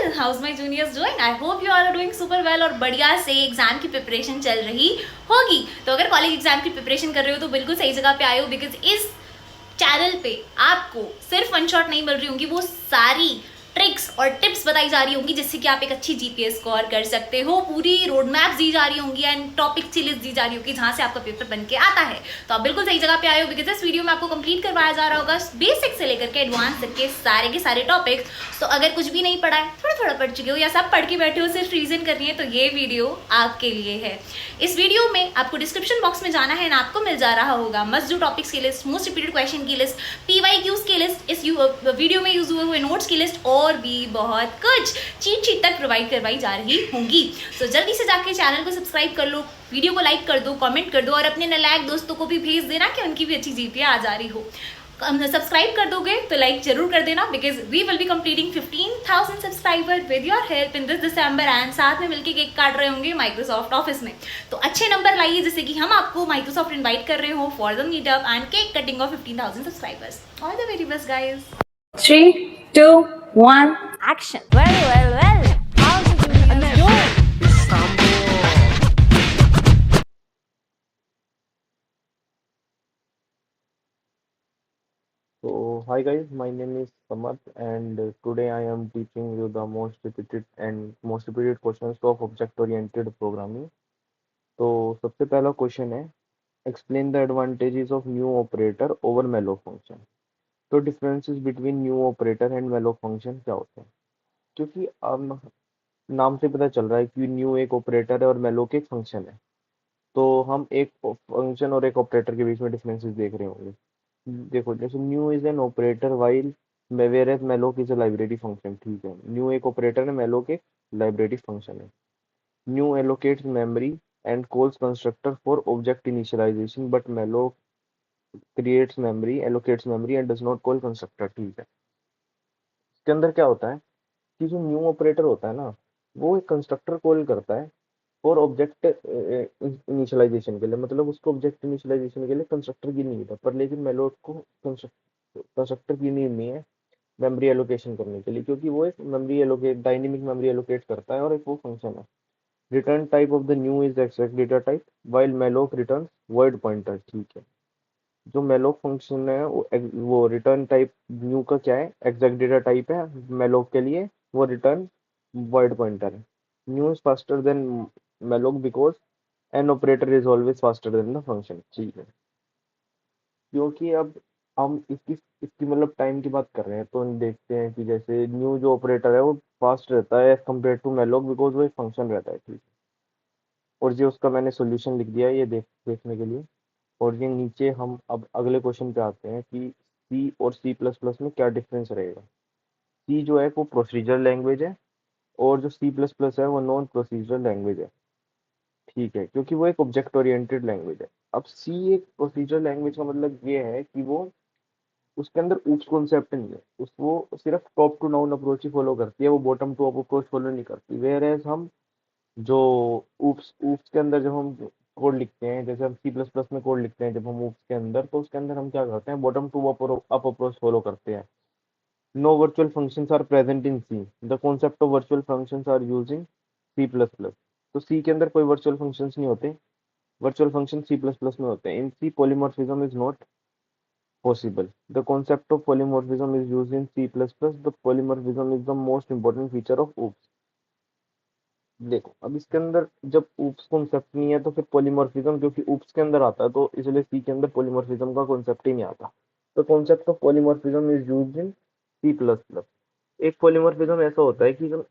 People, how's my juniors doing? I hope you are doing super well और बढ़िया से exam की preparation चल रही होगी। तो अगर कॉलेज एग्जाम की प्रिपरेशन कर रहे हो तो बिल्कुल सही जगह पे आए हो, बिकॉज इस चैनल पे आपको सिर्फ वन शॉट नहीं मिल रही होंगी, वो सारी ट्रिक्स और टिप्स बताई जा रही होंगी जिससे कि आप एक अच्छी जीपीएस स्कोर कर सकते हो। पूरी रोड मैप दी जा रही होंगी एंड टॉपिक की लिस्ट दी जा रही होगी जहां से आपका पेपर बन के आता है। तो आप बिल्कुल सही जगह पे आए हो, बिकॉज इस वीडियो में आपको कंप्लीट करवाया जा रहा होगा बेसिक से लेकर के एडवांस तक के सारे टॉपिक्स। तो अगर कुछ भी नहीं पढ़ा है, थोड़ा थोड़ा पढ़ चुके हो या सब पढ़ के बैठे हो सिर्फ रीजन करनी है, तो ये वीडियो आपके लिए है। इस वीडियो में आपको डिस्क्रिप्शन बॉक्स में जाना है ना, आपको मिल जा रहा होगा मस्ट डू टॉपिक्स की लिस्ट, मोस्ट रिपीटेड क्वेश्चन की लिस्ट, पीवाईक्यूज की लिस्ट, इस वीडियो में यूज हुए हुए नोट्स की लिस्ट और भी बहुत कुछ चीट शीट तक प्रोवाइड करवाई जा रही होंगी। तो जल्दी से जाके चैनल को सब्सक्राइब कर लो, वीडियो को लाइक कर दो, कमेंट कर दो और अपने नालायक दोस्तों को भी भेज देना कि उनकी भी अच्छी जीपीए आ जा रही हो। सब्सक्राइब कर दोगे तो लाइक जरूर कर देना, because we will be completing 15,000 subscriber with your help in this December and साथ में मिलकर केक काट रहे होंगे माइक्रोसॉफ्ट ऑफिस में। तो अच्छे नंबर लाइए जिससे कि हम आपको माइक्रोसॉफ्ट इनवाइट कर रहे हो for the meetup and cake cutting of 15,000 subscribers. All the very best guys. 3, 2, 1, action. Well. How did you do? So, hi guys, my name is Samarth, and today I am teaching you the most repeated questions of object-oriented programming. तो सबसे पहला question है, explain the advantages of new operator over malloc function. तो differences between new operator and malloc function क्या होते हैं? क्योंकि नाम से पता चल रहा है कि new एक ऑपरेटर है और malloc एक फंक्शन है, तो हम एक फंक्शन और एक ऑपरेटर के बीच में डिफरेंसेस देख रहे होंगे। देखो, जैसे new is an operator while where malloc is a library function. ठीक है, न्यू एक ऑपरेटर है, मेलोक एक लाइब्रेरी फंक्शन है। New allocates memory and calls constructor for object initialization, but malloc creates memory, allocates memory and does not call constructor. ठीक है, इसके अंदर क्या होता है कि जो न्यू ऑपरेटर होता है ना, वो एक कंस्ट्रक्टर कॉल करता है और ऑब्जेक्ट इनिशियलाइजेशन के लिए, मतलब उसको ऑब्जेक्ट इनिशियलाइजेशन के लिए कंस्ट्रक्टर की नीड है, पर लेकिन मेलोक को कंस्ट्रक्टर की नीड नहीं है मेमोरी एलोकेशन करने के लिए, क्योंकि वो एक memory allocate dynamic memory allocate करता है और एक वो फंक्शन है। Return type of the new is exact data type while malloc return word pointer. ठीक है, जो मेलोक फंक्शन है वो रिटर्न टाइप न्यू का क्या है, एग्जैक्ट डेटा टाइप है मेलोक के लिए, वो रिटर्न वर्ड पॉइंटर है। New is faster than malloc because an operator is always faster than the function. ठीक है, क्योंकि अब हम इसकी इसकी मतलब टाइम की बात कर रहे हैं, तो हम देखते हैं कि जैसे न्यू जो ऑपरेटर है वो फास्ट रहता है as compare to malloc, because वो एक फंक्शन रहता है। ठीक है, और ये उसका मैंने सॉल्यूशन लिख दिया है ये देखने के लिए। और ये नीचे हम अब अगले क्वेश्चन पे आते हैं कि सी और सी प्लस प्लस में क्या डिफरेंस रहेगा। सी जो है वो प्रोसीजर लैंग्वेज है और जो सी प्लस प्लस है वो नॉन प्रोसीजर लैंग्वेज है। ठीक है, क्योंकि वो एक ऑब्जेक्ट ओरिएंटेड लैंग्वेज है। अब सी एक प्रोसीजर लैंग्वेज का मतलब ये है कि वो उसके अंदर ऊप्स कॉन्सेप्ट नहीं है, उस वो सिर्फ टॉप टू डाउन अप्रोच ही फॉलो करती है, वो bottom to up approach follow नहीं करती। वेयर एज हम जो ऊप्स ऊप्स के अंदर जब हम कोड लिखते हैं, जैसे हम सी प्लस प्लस में कोड लिखते हैं जब हम ऊप्स के अंदर, तो उसके अंदर हम क्या करते हैं, bottom to up approach follow करते हैं। No virtual functions are present in C, the concept of virtual functions are using C plus plus. तो सी के अंदर कोई वर्चुअल फंक्शंस नहीं होते, virtual function C plus plus में होते हैं। In C polymorphism is not possible. The concept of polymorphism is used in C++. The polymorphism is the most important feature of OOPS. देखो, अब इसके अंदर जब oops कॉन्सेप्ट नहीं है तो फिर पॉलीमॉर्फिज्म क्योंकि oops के अंदर आता है, तो इसलिए सी के अंदर पॉलीमॉर्फिज्म का कॉन्सेप्ट ही नहीं आता। तो concept of polymorphism is used in C plus plus. एक पॉलीमॉर्फिज्म ऐसा होता है कि हम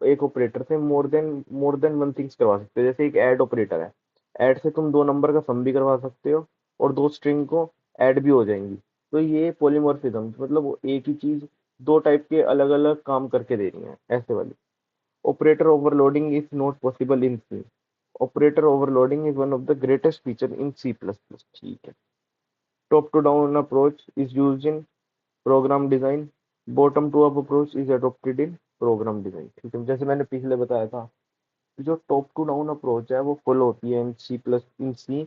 एक ऑपरेटर से मोर देन वन थिंग्स करवा सकते हैं। जैसे एक ऐड ऑपरेटर है, ऐड से तुम दो नंबर का सम भी करवा सकते हो और दो स्ट्रिंग को ऐड भी हो जाएंगी। तो ये पॉलीमॉर्फिज्म मतलब वो एक ही चीज दो टाइप के अलग अलग काम करके दे रही है, ऐसे वाली। Operator overloading is not possible in C. Operator overloading is one of the greatest feature in C++. ठीक है, top to down approach is used in program design. Bottom to up approach is adopted in program design. ठीक है, जैसे मैंने पिछले बताया था, जो टॉप टू डाउन अप्रोच है वो फॉलो होती है इन सी,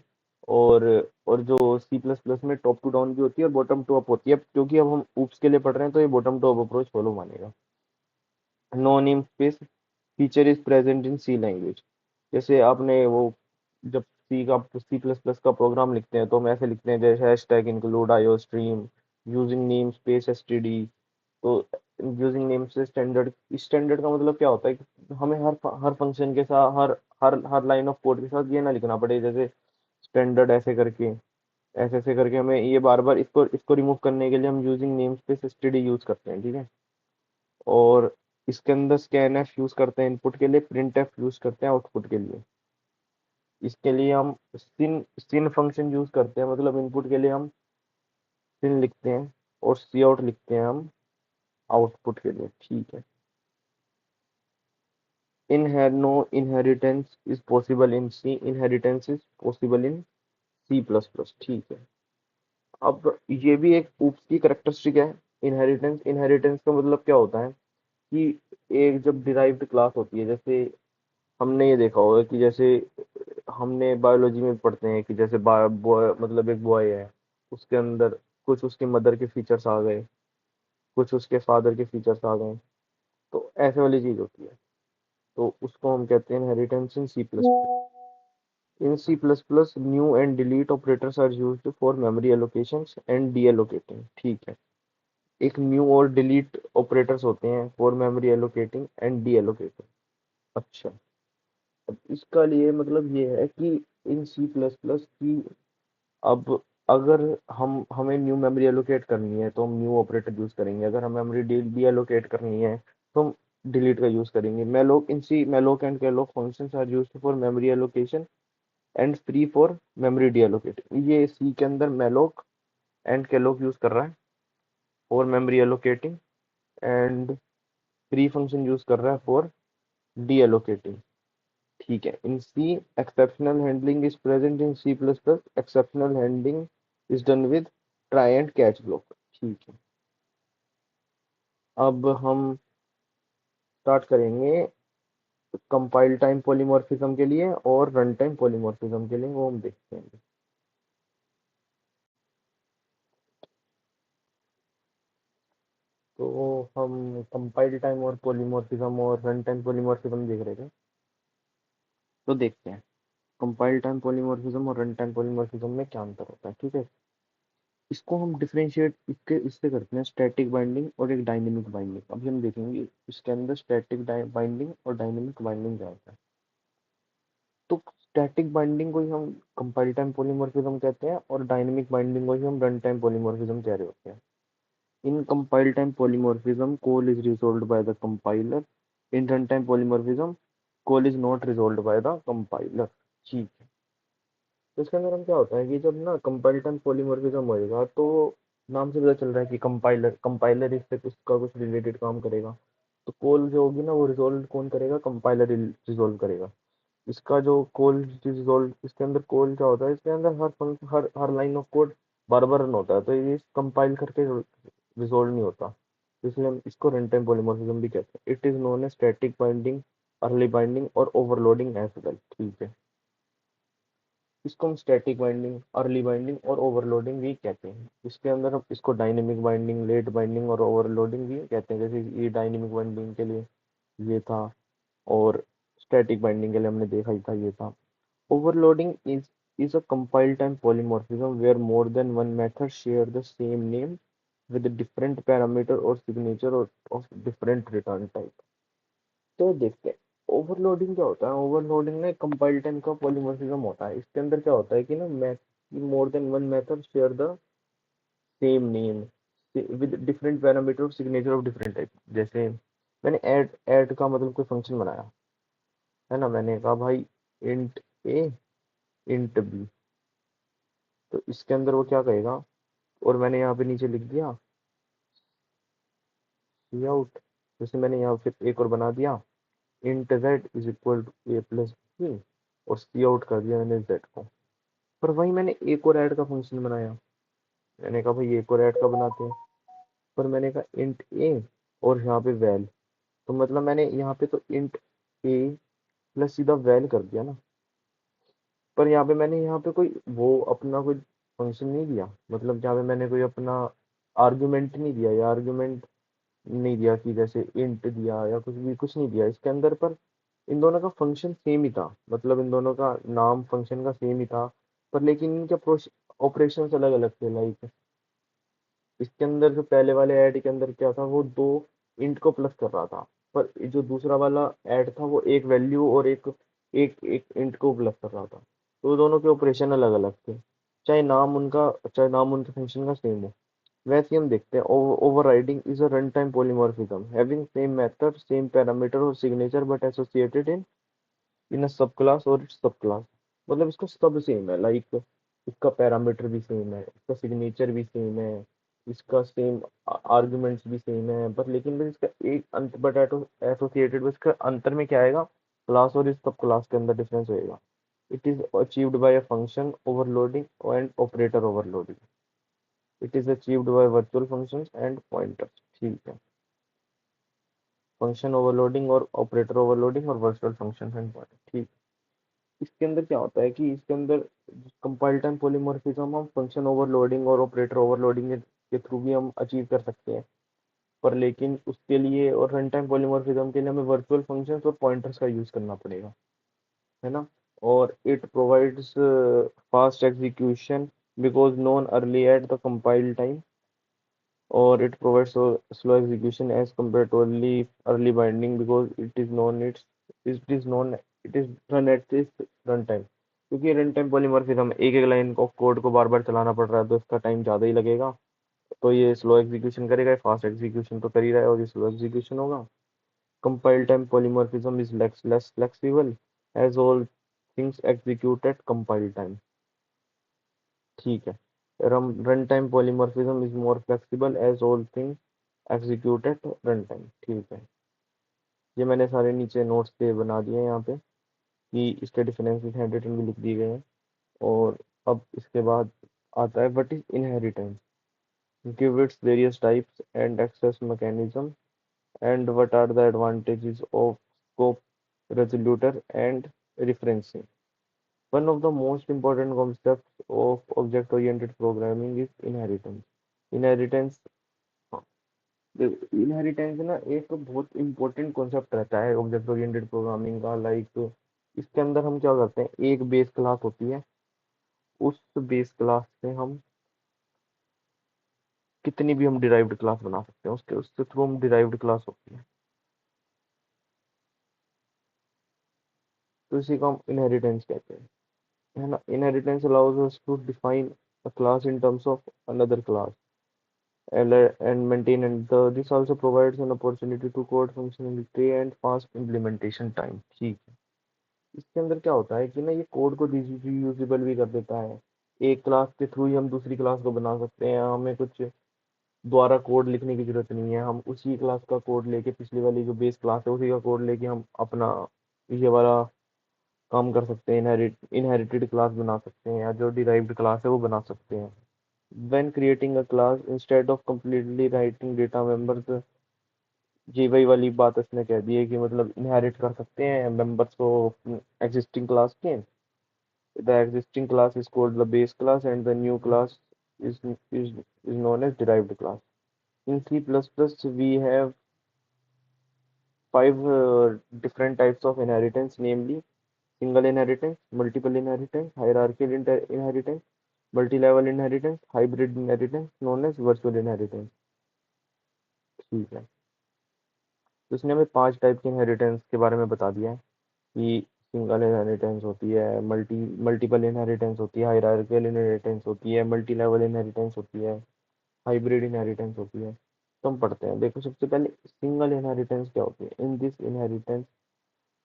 और और जो सी प्लस प्लस में टॉप टू डाउन भी होती है और बॉटम टू अप होती है। क्योंकि अब हम ऊप्स के लिए पढ़ रहे हैं तो ये bottom to up approach follow मानेगा। No name space feature is present in C language. जैसे आपने वो जब सी प्लस प्लस का प्रोग्राम लिखते हैं तो हम ऐसे लिखते हैं जैसे hashtag include IO stream using name space STD. तो यूजिंग नेम से स्टैंडर्ड, स्टैंडर्ड का मतलब क्या होता है कि हमें हर फंक्शन के साथ हर लाइन ऑफ कोड के साथ ये ना लिखना पड़े जैसे स्टैंडर्ड ऐसे करके, ऐसे ऐसे करके हमें ये बार बार इसको इसको रिमूव करने के लिए हम using name space STD use करते हैं, ठीक है। और इसके अंदर स्कैनफ यूज करते हैं इनपुट के लिए, प्रिंट एफ यूज करते हैं आउटपुट के लिए। इसके लिए हम सिन फंक्शन यूज करते हैं, मतलब इनपुट के लिए हम सिन लिखते हैं और सी आउट लिखते हैं हम आउटपुट के लिए, ठीक है। No inheritance is possible in C, inheritance is possible in C plus plus, ठीक है। अब ये भी एक ऊप्स की करेक्टरिस्टिक है। इनहेरिटेंस, इनहेरिटेंस का मतलब क्या होता है कि एक जब डिराइव्ड क्लास होती है, जैसे हमने ये देखा होगा कि जैसे हमने बायोलॉजी में पढ़ते हैं कि जैसे बॉय मतलब एक बॉय है, उसके अंदर कुछ उसके मदर के फीचर्स आ गए, कुछ उसके फादर के फीचर्स आ गए, तो ऐसे वाली चीज होती है। तो उसको हम कहते हैं inheritance in C plus plus. In C plus plus new and delete operators are used for memory allocations and deallocating, ठीक है। एक न्यू और डिलीट ऑपरेटर्स होते हैं for memory allocating and deallocating. अच्छा, अब इसका लिए मतलब ये है कि इन सी प्लस प्लस की, अब अगर हम हमें न्यू मेमोरी एलोकेट करनी है तो हम न्यू ऑपरेटर यूज करेंगे, अगर हम मेमोरी डी एलोकेट करनी है तो हम डिलीट का यूज करेंगे। Malloc in C malloc and calloc functions are used for memory allocation and free for memory deallocate. ये सी के अंदर मेलोक एंड कैलोक यूज कर रहा है for memory allocating, and free function use कर रहा है फॉर डी एलोकेटिंग, ठीक है। In C exceptional handling is present in C plus plus, exceptional handling is done with try and catch block, ठीक है। अब हम स्टार्ट करेंगे कंपाइल टाइम पॉलीमॉर्फिज्म के लिए और रन टाइम पॉलीमॉर्फिज्म के लिए, वो हम देखते हैं। तो हम कंपाइल टाइम और पॉलीमॉर्फिज्म और रन टाइम पॉलीमॉर्फिज्म देख रहे थे, तो देखते हैं कंपाइल टाइम पॉलीमॉर्फिज्म और रन टाइम पॉलीमॉर्फिज्म में क्या अंतर होता है, ठीक है। इसको हम डिफरेंशिएट इसके इससे करते हैं स्टैटिक बाइंडिंग और एक डायनेमिक बाइंडिंग। अभी हम देखेंगे इसके अंदर स्टैटिक बाइंडिंग और डायनेमिक बाइंडिंग क्या होता है। तो स्टैटिक बाइंडिंग को ही हम कंपाइल टाइम पॉलीमॉर्फिज्म कहते हैं और डायनेमिक बाइंडिंग को ही हम रन टाइम पॉलीमॉर्फिज्म कह रहे होते हैं। In compile time polymorphism call is resolved by the compiler, in run time polymorphism call is not resolved by the compiler, ठीक है। तो इसके अंदर हम क्या होता है कि जब ना कंपाइल टाइम पॉलीमॉर्फिज्म होएगा तो नाम से पता चल रहा है कि कंपाइलर कंपाइलर इससे उसका कुछ रिलेटेड काम करेगा। तो कॉल जो होगी ना वो रिजोल्व कौन करेगा, कंपाइलर रिजोल्व करेगा। इसका जो कॉल रिजोल्व, इसके अंदर कॉल क्या होता है, इसके अंदर हर लाइन ऑफ कोड बार बार रन होता है, तो ये कंपाइल करके रिजोल्व नहीं होता। इसलिए हम इसको रन टाइम पॉलीमॉर्फिज्म भी कहते हैं। It is known as static binding, early binding और ओवरलोडिंग एज वेल, ठीक है। इसको हम स्टैटिक बाइंडिंग, अर्ली बाइंडिंग और ओवरलोडिंग भी कहते हैं। इसके अंदर हम इसको डायनेमिक बाइंडिंग, लेट बाइंडिंग और ओवरलोडिंग भी कहते हैं। जैसे ये डायनेमिक बाइंडिंग के लिए ये था और स्टैटिक बाइंडिंग के लिए हमने देखा ही था ये था। Overloading is a compile time polymorphism where more than one method share the same name with a different parameter or signature of different return type। तो देखते हैं ओवरलोडिंग क्या होता है। ओवरलोडिंग में कंपाइल टाइम का पॉलीमॉर्फिज्म होता है। इसके अंदर क्या होता है कि ना मोर than one method share the same name with different parameter और सिग्नेचर ऑफ डिफरेंट टाइप। जैसे मैंने ऐड का मतलब कोई फंक्शन बनाया है ना, मैंने कहा भाई इंट ए इंट बी, तो इसके अंदर वो क्या कहेगा, और मैंने यहाँ पे नीचे लिख दिया सी आउट। जैसे मैंने यहाँ फिर एक और बना दिया int z is equal to a plus b, और सी आउट कर दिया मैंने जेड को। पर वही मैंने एक और ऐड का फंक्शन बनाया, मैंने कहा भाई एक और ऐड का बनाते हैं, पर मैंने कहा इंट ए और यहाँ पे वैल, तो मतलब मैंने यहाँ पे तो इंट ए प्लस सीधा वैल कर दिया ना। पर यहाँ पे मैंने यहाँ पे कोई वो अपना कोई फंक्शन नहीं दिया, मतलब यहाँ पे मैंने कोई अपना आर्गुमेंट नहीं दिया, या आर्गुमेंट नहीं दिया कि जैसे इंट दिया या कुछ भी, कुछ नहीं दिया इसके अंदर, पर इन दोनों का फंक्शन सेम ही था, मतलब इन दोनों का नाम फंक्शन का सेम ही था, पर लेकिन इनके ऑपरेशंस अलग अलग थे। लाइक इसके अंदर जो पहले वाले ऐड के अंदर क्या था, वो दो इंट को प्लस कर रहा था, पर जो दूसरा वाला ऐड था वो एक वैल्यू और एक एक एक इंट को प्लस कर रहा था। तो दोनों के ऑपरेशन अलग अलग थे, चाहे नाम उनके फंक्शन का सेम हो। वैसे ही हम देखते हैं overriding is a run time polymorphism having same method same parameter और सिग्नेचर बट एसोसिएटेड इन अ सब क्लास और इट्स सब क्लास। मतलब इसका सब सेम है, लाइक इसका पैरामीटर भी सेम है, इसका सिग्नेचर भी सेम है, इसका सेम आर्गुमेंट्स भी सेम है, पर लेकिन बस इसका एक अंत बट एसोसिएटेड बस इसका अंतर में क्या आएगा, क्लास और इस सब क्लास के अंदर डिफरेंस होएगा। It is achieved by a function overloading and operator overloading. It is achieved by virtual functions and pointers. ठीक है, फंक्शन ओवरलोडिंग और ऑपरेटर ओवरलोडिंग और वर्चुअल फंक्शन एंड पॉइंटर। ठीक। इसके अंदर क्या होता है कि इसके अंदर कंपाइल टाइम पॉलीमॉर्फिज्म हम फंक्शन ओवरलोडिंग और ऑपरेटर ओवरलोडिंग के थ्रू भी हम अचीव कर सकते हैं, पर लेकिन उसके लिए और रन टाइम पॉलीमॉर्फिज्म के लिए हमें वर्चुअल फंक्शंस और पॉइंटर्स का यूज करना पड़ेगा, है ना। और it provides fast execution because non early at the compile time, or it provides so slow execution as compared to early binding because it is known it is run at this runtime। क्योंकि run time polymorphism एक एक line of code को बार बार चलाना पड़ रहा है, तो इसका टाइम ज़्यादा ही लगेगा। तो ये स्लो एग्जीक्यूशन करेगा, फास्ट एग्जीक्यूशन तो कर ही रहा है और ये स्लो एग्जीक्यूशन होगा। Compile time polymorphism is less flexible as all things execute at compile time. ठीक है, run time polymorphism is more flexible as all things executed run time. ठीक है, ये मैंने सारे नीचे नोट्स पे बना दिए हैं यहाँ पे कि इसके डिफरेंसेस हैंडरिटन भी लिख दिए गए हैं। और अब इसके बाद आता है what is inheritance, give its various types and access mechanism and what are the advantages of scope resolutor and referencing। One of the most important concepts of object oriented programming is inheritance। Inheritance inheritance ना एक बहुत important concept रहता है object oriented programming का। Like इसके अंदर हम क्या करते हैं, एक बेस क्लास होती है, उस बेस क्लास से हम कितनी भी हम डिराइव्ड क्लास बना सकते हैं, उसके उसके थ्रू हम डिराइव्ड क्लास होती है, तो इसी को हम इनहेरिटेंस कहते हैं, है ना। Inheritance allows us to define a class in terms of another class and maintain and this also provides an opportunity to code functionality and fast implementation time। ठीक है, इसके अंदर क्या होता है कि ना ये कोड को रीयूजेबल भी कर देता है। एक क्लास के थ्रू ही हम दूसरी क्लास को बना सकते हैं, हमें कुछ दोबारा कोड लिखने की जरूरत नहीं है। हम उसी क्लास का कोड लेके पिछली वाली जो बेस क्लास है उसी का कोड लेके हम अपना ये वाला काम कर सकते हैं, इनहेरिटेड क्लास बना सकते हैं या जो डिराइव्ड क्लास है वो बना सकते हैं। When creating a class instead of completely writing data members, जी वही वाली बात इसने कह दी है कि मतलब इनहेरिट कर सकते हैं मेंबर्स को एग्जिस्टिंग क्लास के। The existing class is called the base class and the new class is is is known as derived class। In C++, we have five different types of inheritance, namely single inheritance, multiple inheritance, hierarchical inheritance, multi-level inheritance, hybrid inheritance, known as virtual inheritance। ठीक है, तो इसने हमें पांच type के inheritance के बारे में बता दिया है कि सिंगल इनहेरिटेंस होती है, मल्टीपल इनहेरिटेंस होती है, हायरार्किकल इनहेरिटेंस होती है, मल्टी लेवल इनहेरिटेंस होती है, हाइब्रिड इनहेरिटेंस होती है। तो हम पढ़ते हैं, देखो सबसे पहले सिंगल इनहेरिटेंस क्या होती है। In this inheritance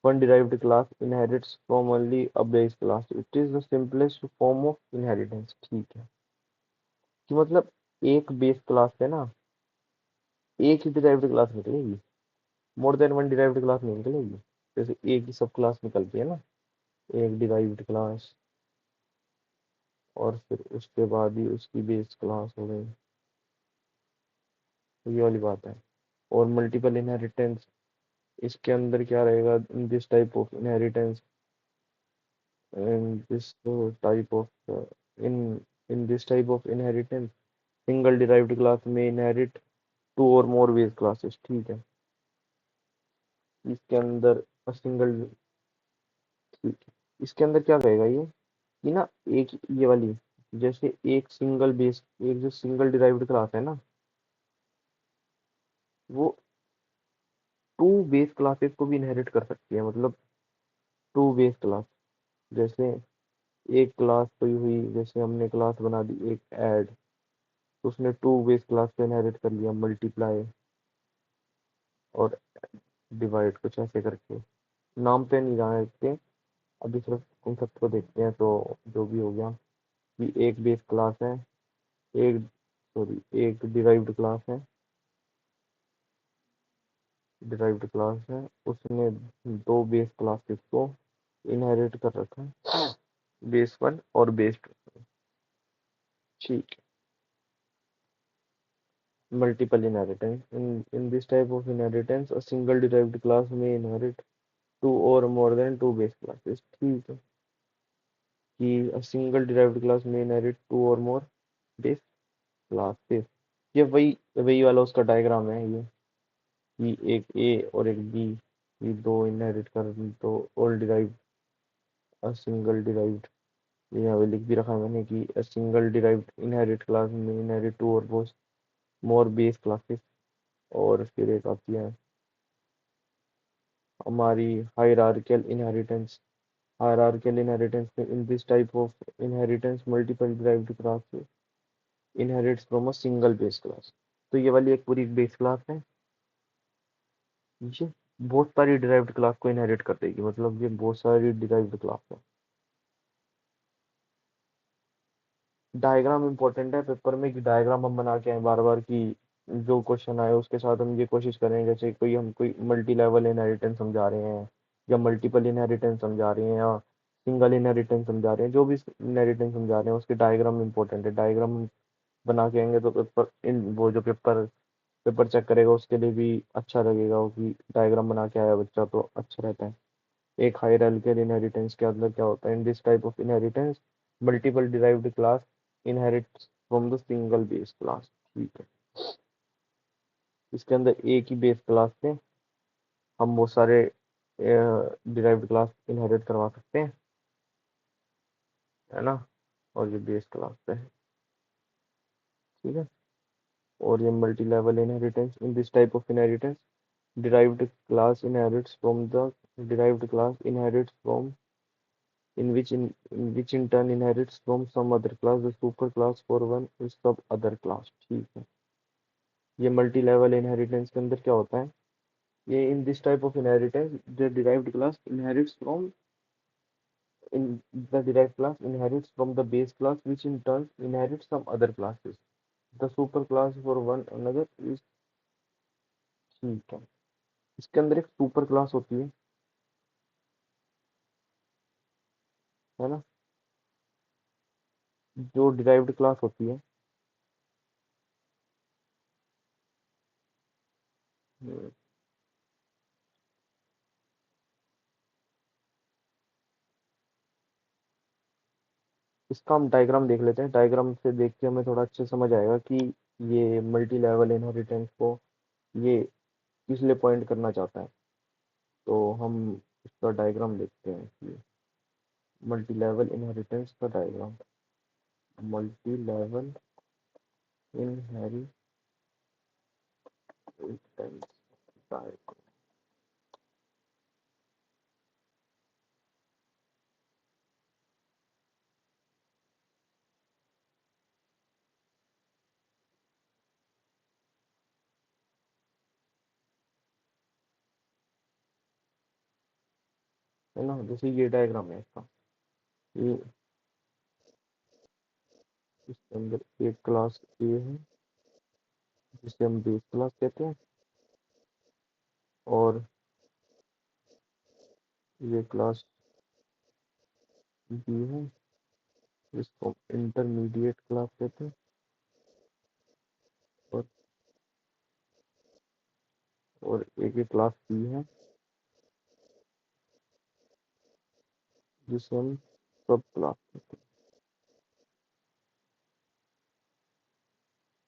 one derived class inherits from only a base class, it is the simplest form of inheritance. ठीक है, कि मतलब एक बेस क्लास है ना, एक ही डिराइव्ड क्लास निकलेगी, मोर देन वन डिराइव्ड क्लास नहीं निकलेगी। जैसे एक ही सब क्लास निकलती है ना, एक डिराइव्ड क्लास और फिर उसके बाद ही उसकी बेस क्लास हो गई, तो ये वाली बात है। और मल्टीपल इनहेरिटेंस, इसके अंदर क्या रहेगा, in this type of inheritance in this type of in in this type of inheritance single derived class में इनहेरिट टू और मोर बेस क्लासेस, ठीक है। इसके अंदर सिंगल, ठीक है। इसके अंदर क्या कहेगा ये कि ना, एक ये वाली, जैसे एक सिंगल बेस, एक जो सिंगल डिराइव्ड क्लास है ना, वो टू बेस क्लासेस को भी इनहेरिट कर सकती है। मतलब टू बेस क्लास, जैसे एक क्लास कोई हुई, जैसे हमने क्लास बना दी एक ऐड, तो उसने टू बेस क्लास को इनहेरिट कर लिया, मल्टीप्लाई और डिवाइड, कुछ ऐसे करके। नाम पे नहीं जाने देते, अभी सिर्फ कॉन्सेप्ट को देखते हैं। तो जो भी हो गया कि एक बेस क्लास है, एक, सॉरी, एक डिराइव्ड क्लास है, डिराइव्ड क्लास है, उसने दो बेस क्लासेस को इनहेरिट कर रखा है, बेस वन और बेस टू, ठीक। Multiple inheritance. In this type of inheritance, a single derived class may inherit two or more than two base classes. ठीक है कि a single derived class may inherit two or more base classes। ये वही वही वाला उसका diagram है ये, कि एक ए और एक बी, ये दो इनहेरिट कर, तो all derived, a single derived, ये यहाँ पे लिख भी रखा है मैंने कि a single derived inherit class may inherit two or more base classes। और फिर एक आती है हमारी hierarchical inheritance. Hierarchical inheritance, in this type of inheritance multiple derived class inherits from a single base class। तो ये वाली एक पूरी बेस क्लास है, ये बहुत सारी डिराइव्ड क्लास को इनहेरिट कर देगी। मतलब ये बहुत सारी डिराइव्ड क्लास है। डायग्राम इंपॉर्टेंट है पेपर में, कि डायग्राम हम बना के आए बार बार, कि जो क्वेश्चन आए उसके साथ हम ये कोशिश करें, जैसे कोई हम कोई मल्टी लेवल इनहेरिटेंस समझा रहे हैं, या मल्टीपल इनहेरिटेंस समझा रहे हैं, या सिंगल इनहेरिटेंस समझा रहे हैं, जो भी इनहेरिटेंस समझा रहे हैं उसके डायग्राम इंपॉर्टेंट है। डायग्राम बना के आएंगे तो पेपर, इन वो जो पेपर पेपर चेक करेगा उसके लिए भी अच्छा लगेगा, वो कि डायग्राम बना के आया बच्चा, तो अच्छा रहता है। एक हायरार्किकल इनहेरिटेंस के अंदर क्या होता है, in this type of inheritance multiple derived class inherits from the single base class, ठीक है। इसके अंदर एक ही बेस क्लास से हम वो सारे डिराइव्ड क्लास इनहेरिट करवा सकते हैं, है ना। और ये बेस क्लास पे है, ठीक है। और ये multi level inheritance, in this type of inheritance derived class inherits from the derived class inherits from in which in turn inherits from some other class, the super class for one is सब other class, ठीक है। ये multi level inheritance के अंदर क्या होता है, ये in this type of inheritance the derived class inherits from in the derived class inherits from the base class which in turn inherits some other classes, the super class for one another is, ठीक है। इसके अंदर एक super class होती है ना, जो derived class होती है। हम्म, इसका हम डायग्राम देख लेते हैं। डायग्राम से देख के हमें थोड़ा अच्छे समझ आएगा कि ये मल्टी लेवल इनहेरिटेंस को ये किस लिए पॉइंट करना चाहता है। तो हम इसका डायग्राम देखते हैं कि मल्टी लेवल इनहेरिटेंस का diagram, multi level inheritance diagram, है ना। जैसे ये डायग्राम है इसका, ये इसके अंदर एक क्लास ए है जिसे हम बेस क्लास कहते हैं, और ये क्लास बी है जिसको इंटरमीडिएट क्लास कहते हैं, और एक ये क्लास सी है जिसे हम सब क्लास कहते हैं,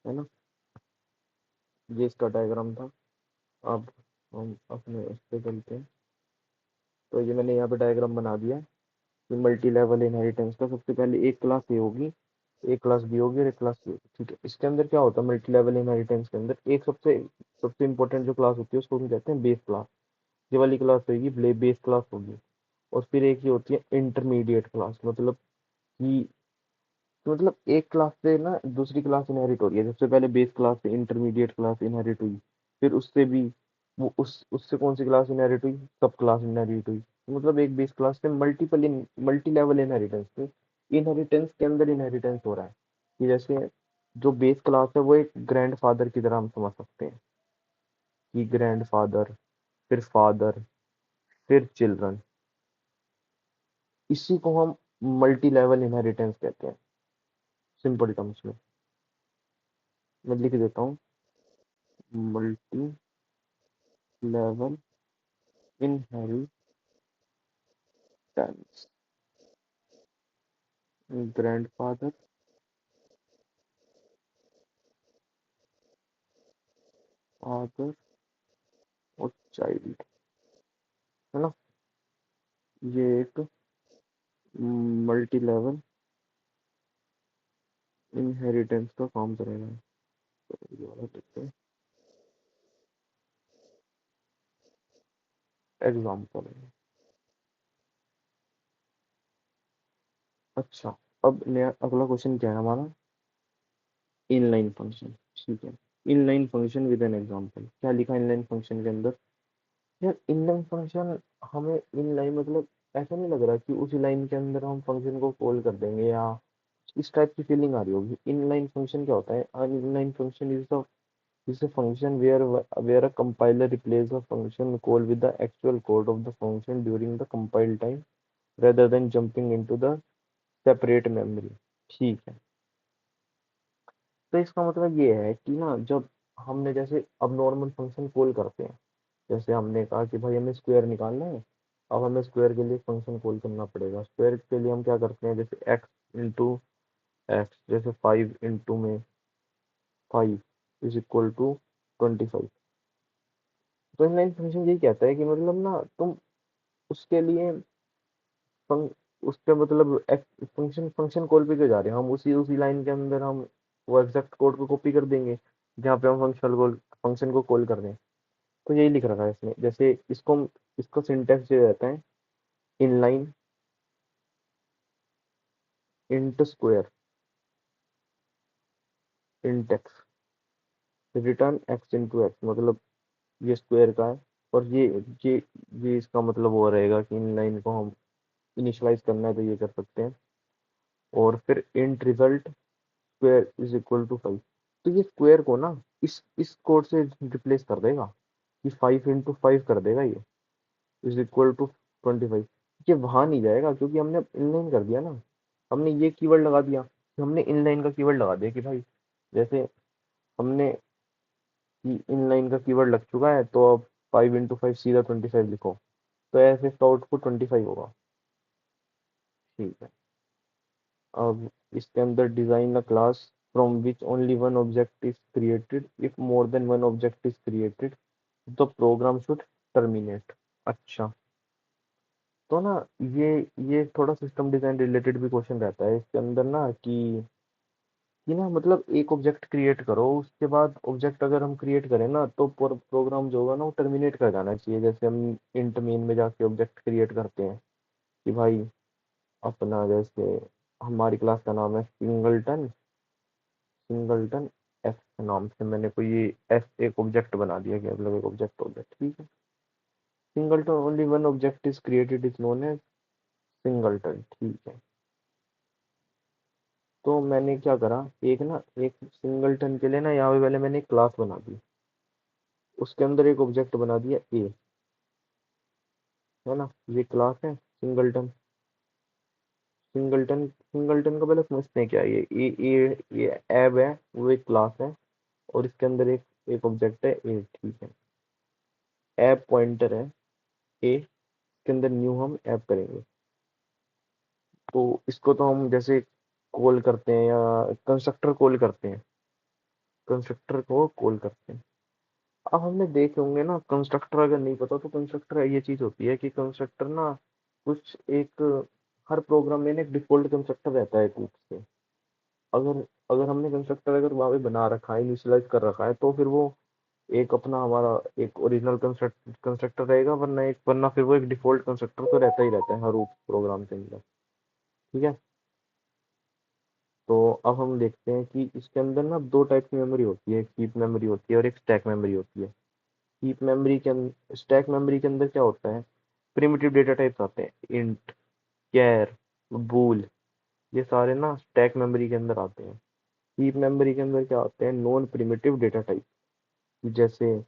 है ना। ये इसका डायग्राम था। अब हम अपने उस पे चलते हैं। तो ये मैंने यहाँ पे डायग्राम बना दिया कि मल्टी लेवल इनहेरिटेंस का सबसे पहले एक क्लास ए होगी, एक क्लास बी होगी और एक क्लास सी होगी। ठीक है, इसके अंदर क्या होता है मल्टी लेवल इनहेरिटेंस के अंदर, एक सबसे सबसे इंपॉर्टेंट जो क्लास होती है उसको हम कहते हैं बेस क्लास। ये वाली क्लास होगी बेस क्लास होगी। और फिर एक ही होती है इंटरमीडिएट क्लास, कि मतलब एक क्लास से ना दूसरी क्लास इनहेरिट हो रही है। सबसे पहले बेस क्लास से इंटरमीडिएट क्लास इनहेरिट हुई, फिर उससे भी वो उससे कौन सी क्लास इनहेरिट हुई, सब क्लास इनहेरिट हुई। मतलब एक बेस क्लास से मल्टी लेवल इनहेरिटेंस में इनहेरिटेंस के अंदर इनहेरिटेंस हो रहा है। कि जैसे जो बेस क्लास है वो एक ग्रैंडफादर की तरह हम समझ सकते हैं कि ग्रैंडफादर, फिर फादर, फिर चिल्ड्रन। इसी को हम मल्टी लेवल इनहेरिटेंस कहते हैं सिंपल टर्म्स में। मैं लिख देता हूँ, multi level inheritance, grandfather, father और चाइल्ड, है ना। ये एक मल्टी लेवल इनहेरिटेंस का काम करेगा। तो ये वाला देखते हैं एग्जाम्पल। अच्छा, अब नया अगला क्वेश्चन क्या है हमारा, इनलाइन फंक्शन। ठीक है, inline function with an example. क्या लिखा है इनलाइन फंक्शन के अंदर। यार इनलाइन फंक्शन, हमें इनलाइन मतलब ऐसा नहीं लग रहा कि उसी लाइन के अंदर हम फंक्शन को कॉल कर देंगे या इस टाइप की फीलिंग आ रही होगी। इनलाइन फंक्शन क्या होता है, inline function is a function where a compiler replaces a function call with the actual code of the function during the compile time rather than jumping into the separate memory। ठीक है, तो इसका मतलब ये है कि ना जब हमने जैसे अब नॉर्मल फंक्शन कॉल करते हैं, जैसे हमने कहा कि भाई हमें स्क्वायर निकालना है। अब हमें स्क्वायर के लिए फंक्शन कॉल करना पड़ेगा। स्क्वायर के लिए हम क्या करते हैं, जैसे एक्स इंटू एक्स, जैसे 5 में 5 = 25। तो इनलाइन फंक्शन यही कहता है कि मतलब ना तुम उसके लिए फंक उसके मतलब फंक्शन फंक्शन कॉल पे क्यों जा रहे हैं, हम उसी उसी लाइन के अंदर हम वो एग्जैक्ट कोड को कॉपी कर देंगे जहाँ पे हम फंक्शन को कॉल कर रहे हैं। तो यही लिख रखा है इसमें। जैसे इसको सिंटेक्स जो रहता है, inline int square int x return x into x, मतलब ये स्क्वायर का है। और ये ये इसका मतलब वो रहेगा कि इन लाइन को हम इनिशियलाइज करना है तो ये कर सकते हैं। और फिर int result square is equal to 5। तो ये स्क्वायर को ना इस कोड से रिप्लेस कर देगा कि 5 × 5 कर देगा ये, इज इक्वल टू 25। ये वहां नहीं जाएगा क्योंकि हमने इनलाइन कर दिया ना। हमने ये कीवर्ड लगा दिया, हमने इनलाइन का कीवर्ड लगा दिया कि भाई जैसे हमने कि इनलाइन का कीवर्ड लग चुका है तो अब 5 × 5 सीधा 25 लिखो। तो ऐसे इसका आउटपुट 25 होगा। ठीक है, अब इसके अंदर design a class from which only one object is created, if more than one object is created the programme should terminate. अच्छा, तो ना ये ये थोड़ा सिस्टम डिजाइन रिलेटेड भी क्वेश्चन रहता है इसके अंदर ना कि ना मतलब एक ऑब्जेक्ट क्रिएट करो, उसके बाद ऑब्जेक्ट अगर हम क्रिएट करें ना तो प्रोग्राम जो होगा ना वो टर्मिनेट कर जाना चाहिए। जैसे हम इंट मेन में जाके ऑब्जेक्ट क्रिएट करते हैं कि भाई अपना जैसे हमारी क्लास का नाम है सिंगलटन। सिंगलटन एफ नाम से मैंने कोई ये एफ एक ऑब्जेक्ट बना दिया कि मतलब एक ऑब्जेक्ट हो गया। ठीक है, singleton only one object is created is known as singleton. ठीक है, तो मैंने क्या करा, एक सिंगलटन के लिए ना यहाँ पे पहले मैंने एक क्लास बना दी, उसके अंदर एक ऑब्जेक्ट बना दिया ए, है ना। ये क्लास है सिंगलटन। सिंगलटन का पहले समझते हैं क्या है ये एब है, वो एक क्लास है और इसके अंदर एक ऑब्जेक्ट है ए। ठीक है, एब पॉइंटर है ए, के अंदर न्यू हम ऐप करेंगे। तो इसको तो हम जैसे कॉल करते हैं या कंस्ट्रक्टर कॉल करते हैं, कंस्ट्रक्टर को कॉल करते हैं। अब हमने देखे होंगे ना, कंस्ट्रक्टर अगर नहीं पता तो कंस्ट्रक्टर ये चीज होती है कि कंस्ट्रक्टर ना कुछ एक, हर प्रोग्राम में ना एक डिफॉल्ट कंस्ट्रक्टर रहता है कुछ से। अगर अगर हमने कंस्ट्रक्टर अगर वहाँ पे बना रखा है, इनिशियलाइज कर रखा है, तो फिर वो एक अपना हमारा एक ओरिजिनल कंस्ट्रक्टर रहेगा, वरना फिर वो एक डिफॉल्ट कंस्ट्रक्टर तो रहता ही रहता है हर प्रोग्राम के अंदर। ठीक है। तो अब हम देखते हैं कि इसके अंदर ना दो टाइप की मेमोरी होती है, एक हीप मेमोरी होती है और एक स्टैक मेमोरी होती है। हीप मेमोरी के अंदर, स्टैक मेमोरी के अंदर क्या होता है, प्रिमिटिव डेटा टाइप्स आते हैं, इंट, कैर, बूल, ये सारे ना स्टैक मेमोरी के अंदर आते हैं। हीप मेमोरी के अंदर क्या आते हैं, नॉन प्रिमिटिव डेटा टाइप, जैसे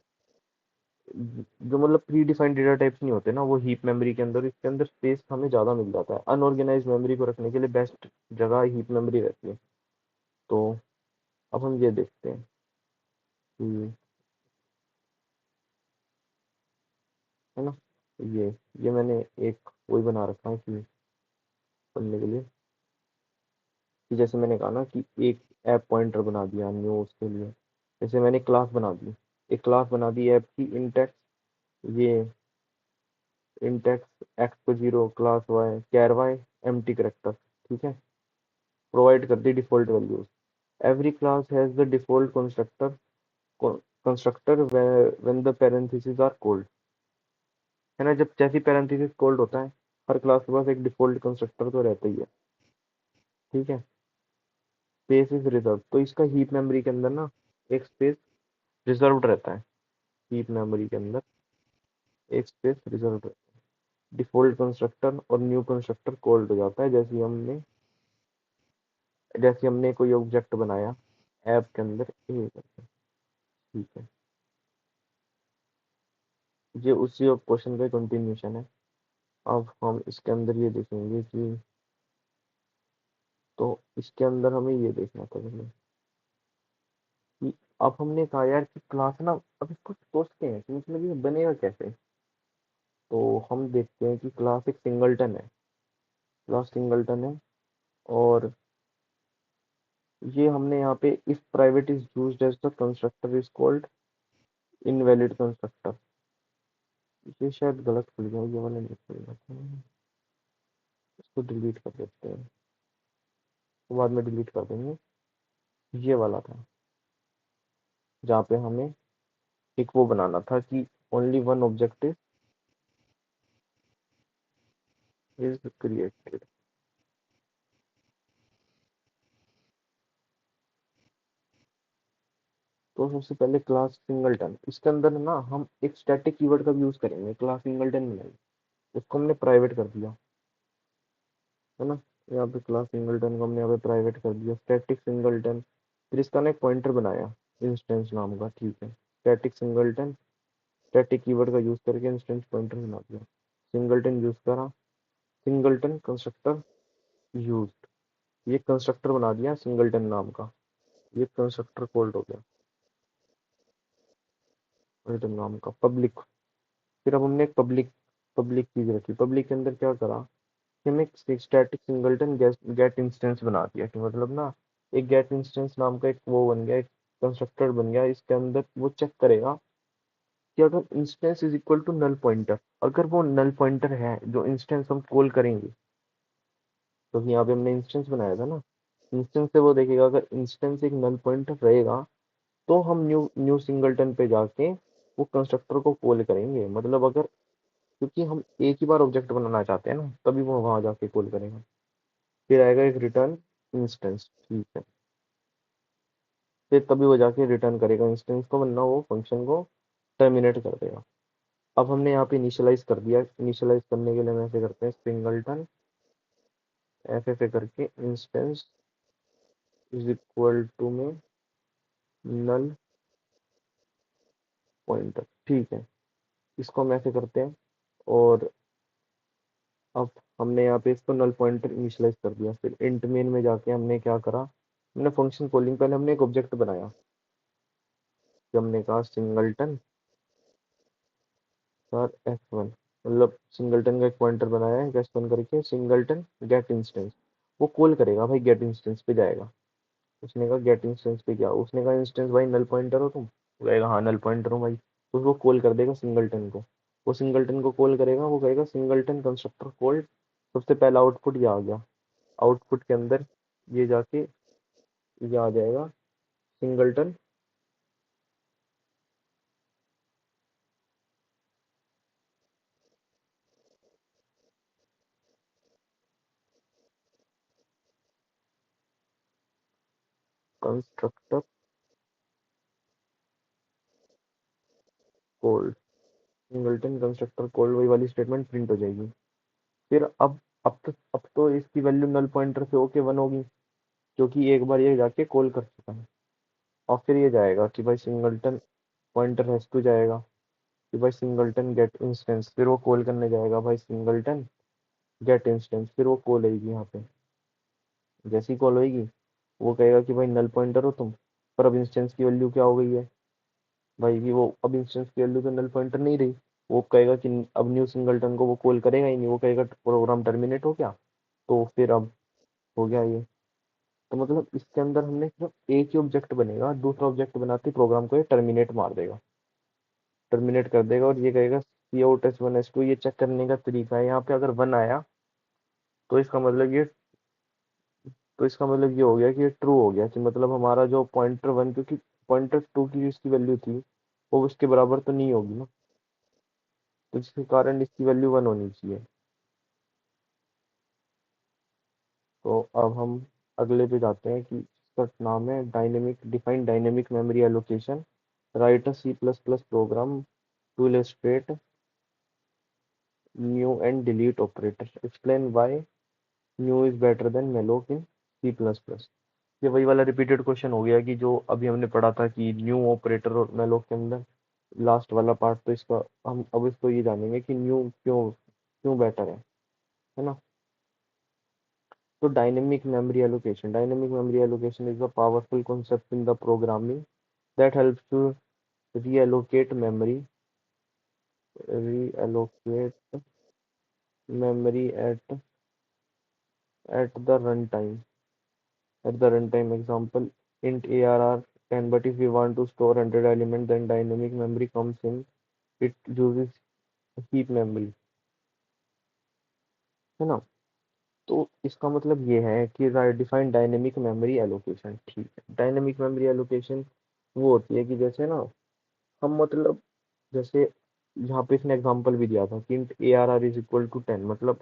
जो मतलब प्री डिफाइंड डेटा टाइप्स नहीं होते ना, वो हीप मेमोरी के अंदर, इसके अंदर स्पेस हमें ज़्यादा मिल जाता है। अनऑर्गेनाइज मेमोरी को रखने के लिए बेस्ट जगह हीप मेमोरी रहती है। तो अब हम ये देखते हैं कि, है ना, ये मैंने एक वही बना रखा है कि पढ़ने के लिए, कि जैसे मैंने कहा ना कि एक ऐप पॉइंटर बना दिया न्यू उसके लिए। जैसे मैंने क्लास बना दी, एक क्लास बना दी ऐप की, इंटेक्स, ये इंटेक्स एक्स को zero, class Y, char Y, empty character. ठीक है, प्रोवाइड कर दी default values. Every class has the default constructor when the parenthesis are called. है ना, जब जैसी पैरेंथेसिस कॉल्ड होता है, हर क्लास के पास एक डिफॉल्ट कंस्ट्रक्टर तो रहता ही है। ठीक है। स्पेस इज रिजर्व, तो इसका हीप मेमोरी के अंदर ना एक स्पेस रिजर्व्ड रहता है। हीप मेमोरी के अंदर एक स्पेस रिजर्व रहता है। डिफॉल्ट कंस्ट्रक्टर और न्यू कंस्ट्रक्टर कॉल्ड हो जाता है जैसे हमने कोई ऑब्जेक्ट बनाया ऐप के अंदर ए करके। ठीक है, ये उसी क्वेश्चन का कंटिन्यूशन है। अब हम इसके अंदर ये देखेंगे कि, तो इसके अंदर हमें ये देखना था पहले कि, अब हमने कहा यार कि क्लास ना, अब इसको सोचते हैं कि मतलब ये बनेगा कैसे। तो हम देखते हैं कि क्लास एक सिंगलटन है, क्लास सिंगलटन है। और ये हमने यहाँ पे if private is used as the constructor is called invalid constructor. ये शायद गलत खुल गया, ये वाला नहीं खुल गया था। इसको डिलीट कर देते हैं, तो बाद में डिलीट कर देंगे। ये वाला था जहाँ पे हमें एक वो बनाना था कि only one object is created. तो सबसे पहले क्लास सिंगलटन, इसके अंदर ना हम एक स्टैटिक कीवर्ड का भी यूज करेंगे, क्लास सिंगलटन में नहीं। उसको हमने प्राइवेट कर दिया, है ना। यहाँ पे क्लास सिंगलटन को हमने यहाँ पे प्राइवेट कर दिया, स्टैटिक सिंगलटन। फिर इसका ना एक पॉइंटर बनाया इंस्टेंस नाम का। ठीक है, स्टैटिक सिंगलटन, स्टैटिक कीवर्ड का यूज करके इंस्टेंस पॉइंटर बना दिया, सिंगलटन यूज करा, सिंगलटन कंस्ट्रक्टर यूज, ये कंस्ट्रक्टर बना दिया सिंगलटन नाम का, ये कंस्ट्रक्टर कॉल्ड हो गया सिंगलटन नाम का पब्लिक। फिर अब हमने एक पब्लिक पब्लिक चीज रखी, पब्लिक के अंदर क्या करा कि हमने एक स्टैटिक सिंगलटन गेट इंस्टेंस बना दिया, कि मतलब ना एक गेट इंस्टेंस नाम का एक वो बन गया, एक कंस्ट्रक्टर बन गया। इसके अंदर वो चेक करेगा कि अगर instance is equal to null pointer, अगर वो नल पॉइंटर है जो इंस्टेंस हम कॉल करेंगे, तो यहाँ पे हमने इंस्टेंस बनाया था ना, इंस्टेंस से वो देखेगा अगर इंस्टेंस एक नल पॉइंटर रहेगा, तो हम न्यू न्यू सिंगलटन पे जाके वो कंस्ट्रक्टर को कॉल करेंगे। मतलब अगर, क्योंकि हम एक ही बार ऑब्जेक्ट बनाना चाहते हैं ना, तभी वो वहां जाके कॉल करेगा। फिर आएगा एक रिटर्न इंस्टेंस। ठीक है, फिर तभी वो जाके रिटर्न करेगा इंस्टेंस को, वरना वो फंक्शन को टर्मिनेट कर देगा। अब हमने यहाँ पे इनिशियलाइज कर दिया, इनिशियलाइज करने के लिए हम ऐसे करते हैं सिंगलटन एफ एफ ए करके इंस्टेंस इज इक्वल टू में नल पॉइंटर। ठीक है, इसको हम ऐसे करते हैं। और अब हमने यहाँ पे इसको नल पॉइंटर इनिशियलाइज कर दिया। फिर इंट मेन में जाके हमने क्या करा, हमने फंक्शन कॉलिंग, पहले हमने एक ऑब्जेक्ट बनाया कि हमने कहा सिंगलटन सर f1, मतलब सिंगलटन का एक पॉइंटर बनाया है s1 करके, सिंगलटन गेट इंस्टेंस। वो कॉल करेगा भाई, गेट इंस्टेंस पे जाएगा। उसने कहा गेट इंस्टेंस पे क्या, उसने कहा इंस्टेंस भाई नल पॉइंटर हो तुम, वो कहेगा हाँ नल पॉइंटर हूँ भाई, तो उसको कॉल कर देगा सिंगलटन को। वो सिंगलटन को कॉल करेगा, वो कहेगा सिंगलटन कंस्ट्रक्टर कॉल्ड, सबसे पहला आउटपुट ये आ गया। आउटपुट के अंदर ये जाके ये आ जाएगा singleton constructor code, singleton constructor code, वही वाली स्टेटमेंट प्रिंट हो जाएगी। फिर अब तो इसकी वैल्यू नल पॉइंटर से होके 1 होगी, क्योंकि एक बार ये जाके कॉल कर चुका है। और फिर ये जाएगा कि भाई सिंगलटन पॉइंटर हैज टू जाएगा कि भाई सिंगलटन गेट इंस्टेंस, फिर वो कॉल करने जाएगा भाई सिंगलटन गेट इंस्टेंस, फिर वो कॉल आएगी यहाँ पे। जैसी कॉल होगी वो कहेगा कि भाई नल पॉइंटर हो तुम, पर अब इंस्टेंस की वैल्यू क्या हो गई है भाई, कि वो अब इंस्टेंस की वैल्यू तो नल पॉइंटर नहीं रही। वो कहेगा कि अब न्यू सिंगलटन को वो कॉल करेगा ही नहीं, वो कहेगा प्रोग्राम टर्मिनेट हो गया। तो फिर अब हो गया ये। तो मतलब इसके अंदर हमने सिर्फ एक ही ऑब्जेक्ट बनेगा, दूसरा ऑब्जेक्ट बनाते प्रोग्राम को ये टर्मिनेट मार देगा, टर्मिनेट कर देगा। और ये कहेगा C out S one S two, ये चेक करने का तरीका है। यहाँ पे अगर 1 आया तो इसका मतलब ये तो इसका मतलब ये हो गया कि ये ट्रू हो गया, कि मतलब हमारा जो पॉइंटर 1, क्योंकि पॉइंटर 2 की जो इसकी वैल्यू थी वो उसके बराबर तो नहीं होगी ना, तो जिसके कारण इसकी वैल्यू 1 होनी चाहिए। तो अब हम अगले पे जाते हैं, कि इसका नाम है dynamic define dynamic memory allocation, write a C plus plus program to illustrate new and delete operator, explain why new is better than malloc in C plus plus. ये वही वाला रिपीटेड क्वेश्चन हो गया कि जो अभी हमने पढ़ा था कि न्यू ऑपरेटर और मेलोक के अंदर लास्ट वाला पार्ट। तो इसका हम अब इसको ये जानेंगे कि न्यू क्यों क्यों बेटर है ना। So dynamic memory allocation is a powerful concept in the programming that helps to reallocate memory, reallocate memory at the runtime. At the runtime, example int arr 10. But if we want to store 100 element, then dynamic memory comes in. It uses heap memory, है ना। तो इसका मतलब ये है कि define dynamic memory allocation, ठीक है। डायनेमिक मेमोरी एलोकेशन वो होती है कि जैसे ना हम मतलब जैसे यहाँ पे इसने एग्जांपल भी दिया था कि int a r r is equal to 10, मतलब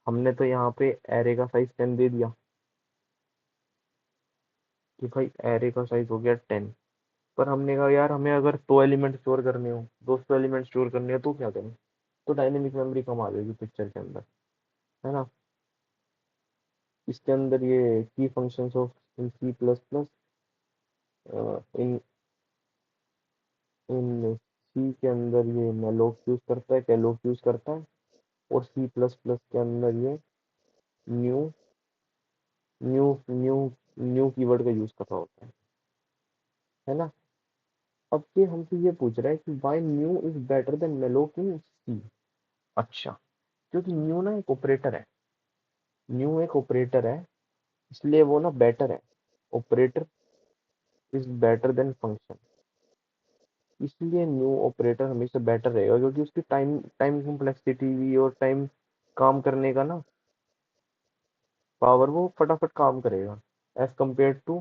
हमने तो यहाँ पे एरे का साइज 10 दे दिया कि भाई एरे का साइज हो गया 10। पर हमने कहा यार हमें अगर 2 एलिमेंट स्टोर करने हो, 200 एलिमेंट स्टोर करने हो, तो क्या करें। तो डायनेमिक मेमोरी कम आ जाएगी पिक्चर के अंदर, है ना। इसके अंदर ये की functions of in C plus plus, in in C के अंदर ये मेलोक यूज करता है, कैलोक यूज करता है। और सी प्लस प्लस के अंदर ये new new new new keyword का यूज कर रहा होता है ना। अब ये हमसे ये पूछ रहा है कि why new is better than malloc in C. अच्छा, क्योंकि न्यू ना एक ऑपरेटर है, न्यू एक ऑपरेटर है, इसलिए वो ना बेटर है। Operator is better then function, इसलिए न्यू ऑपरेटर हमेशा बेटर रहेगा, क्योंकि उसकी टाइम टाइम कॉम्प्लेक्सिटी भी और टाइम काम करने का ना पावर, वो फटाफट काम करेगा एज कम्पेयर टू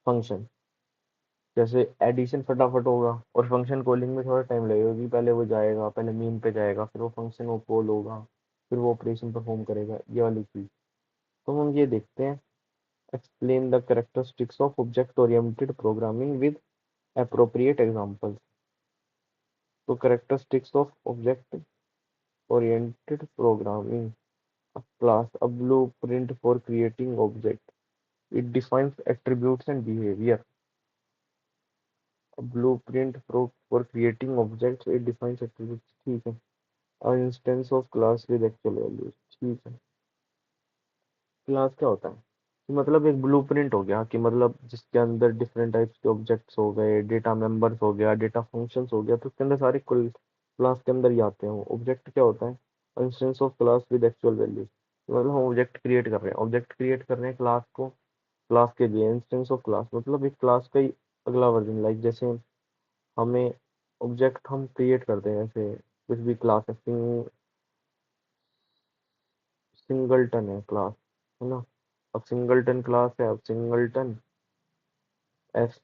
फंक्शन। जैसे एडिशन फटाफट होगा और फंक्शन कॉलिंग में थोड़ा टाइम लगेगा, क्योंकि पहले वो जाएगा, पहले मीन पे जाएगा, फिर वो फंक्शन वो कॉल होगा, फिर वो ऑपरेशन परफॉर्म करेगा, ये वाली चीज। तो हम ये देखते हैं, explain the characteristics of object oriented programming with appropriate examples. तो characteristics of object oriented programming, class, a blueprint for creating object. It defines attributes and behavior. A blueprint for creating objects. It defines attributes. ठीक है। An instance of class with actual values. ठीक है। Class क्या होता है, कि मतलब एक ब्लूप्रिंट हो गया, कि मतलब जिसके अंदर डिफरेंट टाइप्स के ऑब्जेक्ट्स हो गए, डेटा मेंबर्स हो गया, डेटा फंक्शंस हो गया, तो उसके अंदर सारे कुल क्लास के अंदर ही आते हैं। ऑब्जेक्ट क्या होता है, instance of class with actual values, मतलब हम ऑब्जेक्ट क्रिएट कर रहे हैं, ऑब्जेक्ट क्रिएट कर रहे हैं क्लास को, क्लास के लिए इंस्टेंस ऑफ क्लास, मतलब एक क्लास का ही अगला वर्जन लाइक जैसे हमें ऑब्जेक्ट हम क्रिएट करते हैं, जैसे कुछ भी क्लास है, सिंगलटन है क्लास, है ना। अब सिंगलटन क्लास है, अब सिंगलटन एस,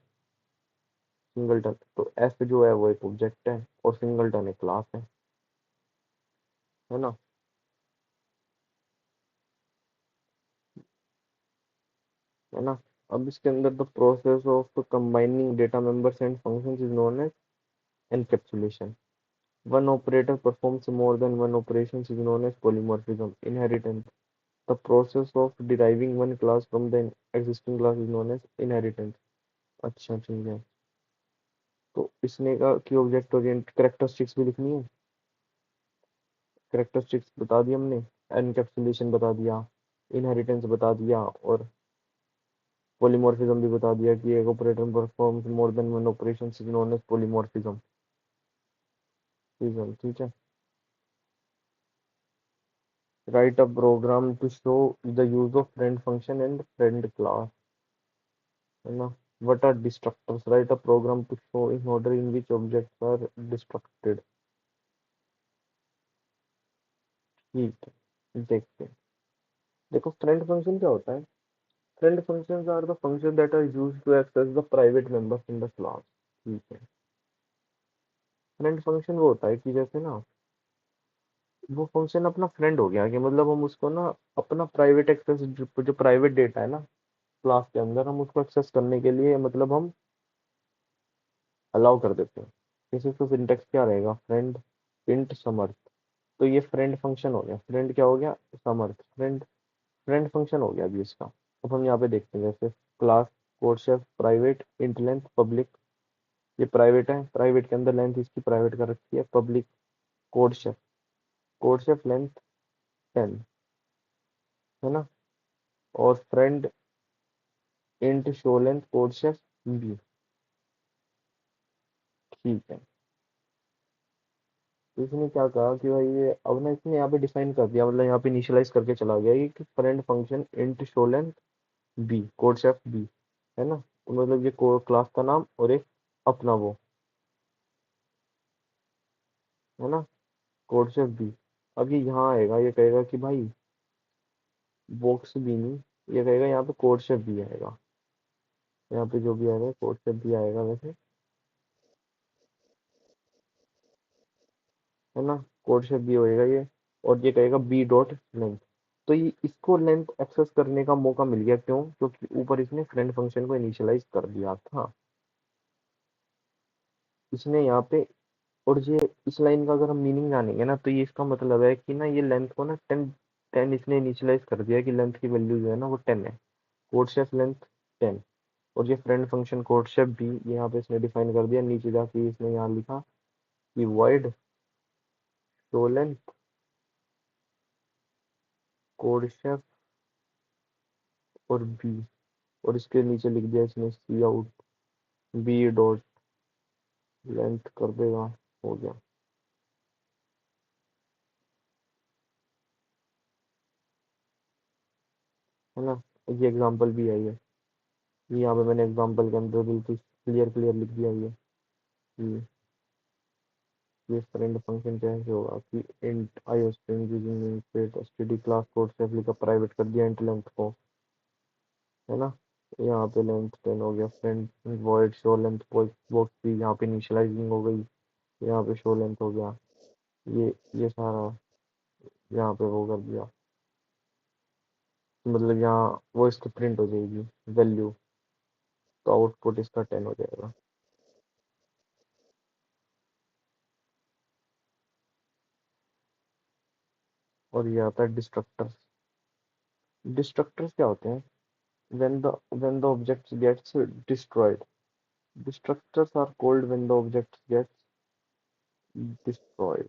सिंगलटन तो एस जो है वो एक ऑब्जेक्ट है और सिंगलटन एक क्लास है ना। है ना। अब इसके अंदर the process of combining data members and functions is known as encapsulation. One operator performs more than one operation is known as polymorphism. Inheritance. The process of deriving one class from the existing class is known as inheritance. अच्छा ठीक है। तो इसने कहा कि object Orient characteristics भी लिखनी है। कैरेक्टरिस्टिक्स बता दिया हमने, एनकैप्सुलेशन बता दिया, इनहेरिटेंस बता दिया और पॉलीमॉर्फिज्म भी बता दिया कि एक operator performs more than one operation is known as polymorphism. ठीक है। Write a program to show the use of friend function and friend class, है ना। What are destructors? Write a program to show in order in which objects are destructed. ठीक है, देखते हैं। देखो friend function क्या होता है। Friend functions are the function that are used to access the private members in the class. ठीक है। फ्रेंड फंक्शन वो होता है कि जैसे ना वो फंक्शन अपना फ्रेंड हो गया कि मतलब हम उसको ना अपना प्राइवेट एक्सेस, जो प्राइवेट डेटा है ना क्लास के अंदर, हम उसको एक्सेस करने के लिए मतलब हम अलाउ कर देते हैं। जैसे इसका सिंटेक्स क्या रहेगा, फ्रेंड इंट समर्थ। तो ये फ्रेंड फंक्शन हो गया, फ्रेंड क्या हो गया, समर्थ। फ्रेंड फ्रेंड फंक्शन हो गया अभी इसका। अब हम यहाँ पे देखते हैं जैसे class code chef private int length public. ये प्राइवेट है, प्राइवेट के अंदर लेंथ इसकी प्राइवेट कर रखी है पब्लिक। कोड शेफ लेंथ 10, है ना। और friend int show length code chef b. ठीक है। तो इसने क्या कहा कि भाई ये अब ना इसने यहाँ पे डिफाइन कर दिया, मतलब यहाँ पे इनिशियलाइज करके चला गया ये कि friend function int show length b code chef b, है ना। तो मतलब ये क्लास का नाम और एक अपना वो, है ना, कोड शेफ बी। अब ये यहाँ आएगा, ये कहेगा कि भाई बॉक्स बी नहीं, ये कहेगा यहाँ पे कोड शेफ बी आएगा। यहाँ पे जो भी आएगा कोड शेफ बी आएगा वैसे, है ना। कोड शेफ बी होएगा ये। और ये कहेगा बी डॉट लेंथ। तो ये इसको लेंथ एक्सेस करने का मौका मिल गया, क्यों, क्योंकि ऊपर इसने फ्रेंड फंक्शन को इनिशियलाइज कर दिया था इसने यहाँ पे। और ये इस लाइन का अगर हम मीनिंग जानेंगे ना तो ये इसका मतलब है कि ना ये लेंथ को ना 10, 10 इसने इनिशियलाइज कर दिया कि लेंथ की वैल्यू जो है ना वो 10 है। Code chef length 10। और ये फ्रेंड फंक्शन कोड शेफ भी यहाँ पे इसने डिफाइन कर दिया, नीचे जाके इसने यहाँ लिखा कि void show length code chef और बी। और इसके नीचे लिख दिया इसने सी आउट बी डॉट लेंथ कर देगा, हो गया, है ना। ये एग्जांपल भी है ये यहाँ पे मैंने एग्जांपल के अंदर बिल्कुल क्लियर क्लियर लिख दिया ये फ्रेंड फंक्शन कैसे होगा कि int IO string using namespace STD class code से एप्लीका प्राइवेट कर दिया इंट लेंथ को, है ना। यहाँ पे लेंथ 10 हो गया, friend void show length box की यहाँ पे इनिशियलाइजिंग हो गई, यहाँ पे शो लेंथ हो गया। ये सारा यहाँ पे वो कर दिया, मतलब यहाँ वो इसकी प्रिंट हो जाएगी वैल्यू, तो आउटपुट इसका 10 हो जाएगा। और ये आता है डिस्ट्रक्टर्स। डिस्ट्रक्टर्स क्या होते हैं, when the object gets destroyed. Destructors are called when the object gets destroyed.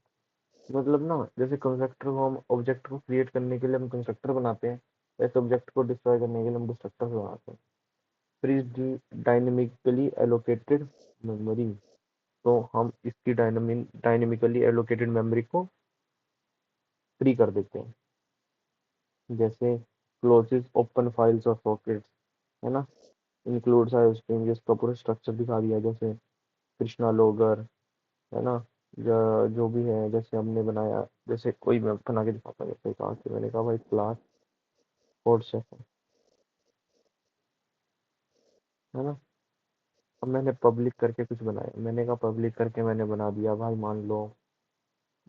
मतलब ना जैसे कंस्ट्रक्टर को हम ऑब्जेक्ट को क्रिएट करने के लिए हम कंस्ट्रक्टर बनाते हैं, वैसे ऑब्जेक्ट को डिस्ट्रॉय करने के लिए हम डिस्ट्रक्टर बनाते हैं। Free dynamically allocated memory. तो हम इसकी डायनेमिकली एलोकेटेड मेमोरी को फ्री कर देते हैं, जैसे क्लोजेस ओपन फाइल्स और सॉकेट्स, है ना। इंक्लूड्स आयो स्ट्रिंग, इसका पूरा स्ट्रक्चर दिखा दिया, जैसे कृष्णा लोगर, है ना, या जो भी है, जैसे हमने बनाया, जैसे कोई मैं बना के दिखाता हूँ, जैसे कहा कि मैंने कहा भाई क्लास कोड से है ना। अब मैंने पब्लिक करके कुछ बनाया, मैंने कहा पब्लिक करके मैंने बना दिया भाई, मान लो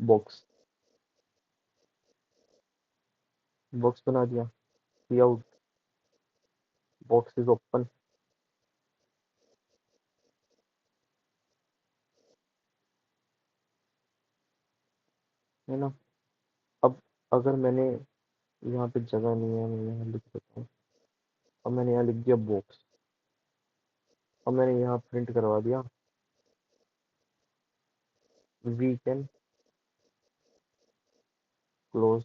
बॉक्स, बॉक्स बना दिया, सी आउट, बॉक्स इज ओपन, है ना। अब अगर मैंने यहाँ पे जगह नहीं है, मैं यहाँ लिख देता हूँ, अब मैंने यहाँ लिख दिया बॉक्स, अब मैंने यहाँ प्रिंट करवा दिया we can close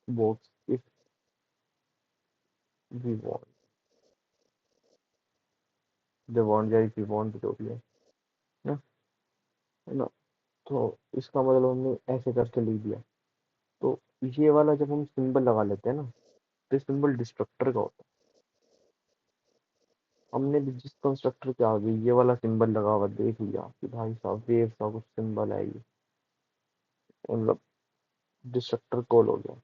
box if we want, the want या इफ वी वांट, जो भी ना, है ना। तो इसका मतलब हमने ऐसे करके लिख दिया। तो ये वाला जब हम सिंबल लगा लेते हैं ना, तो सिंबल डिस्ट्रक्टर का होता है। हमने भी जिस कंस्ट्रक्टर के आगे ये वाला सिंबल लगा हुआ देख लिया कि भाई साहब वेव का कुछ सिंबल है ये, मतलब डिस्ट्रक्टर कॉल हो गया।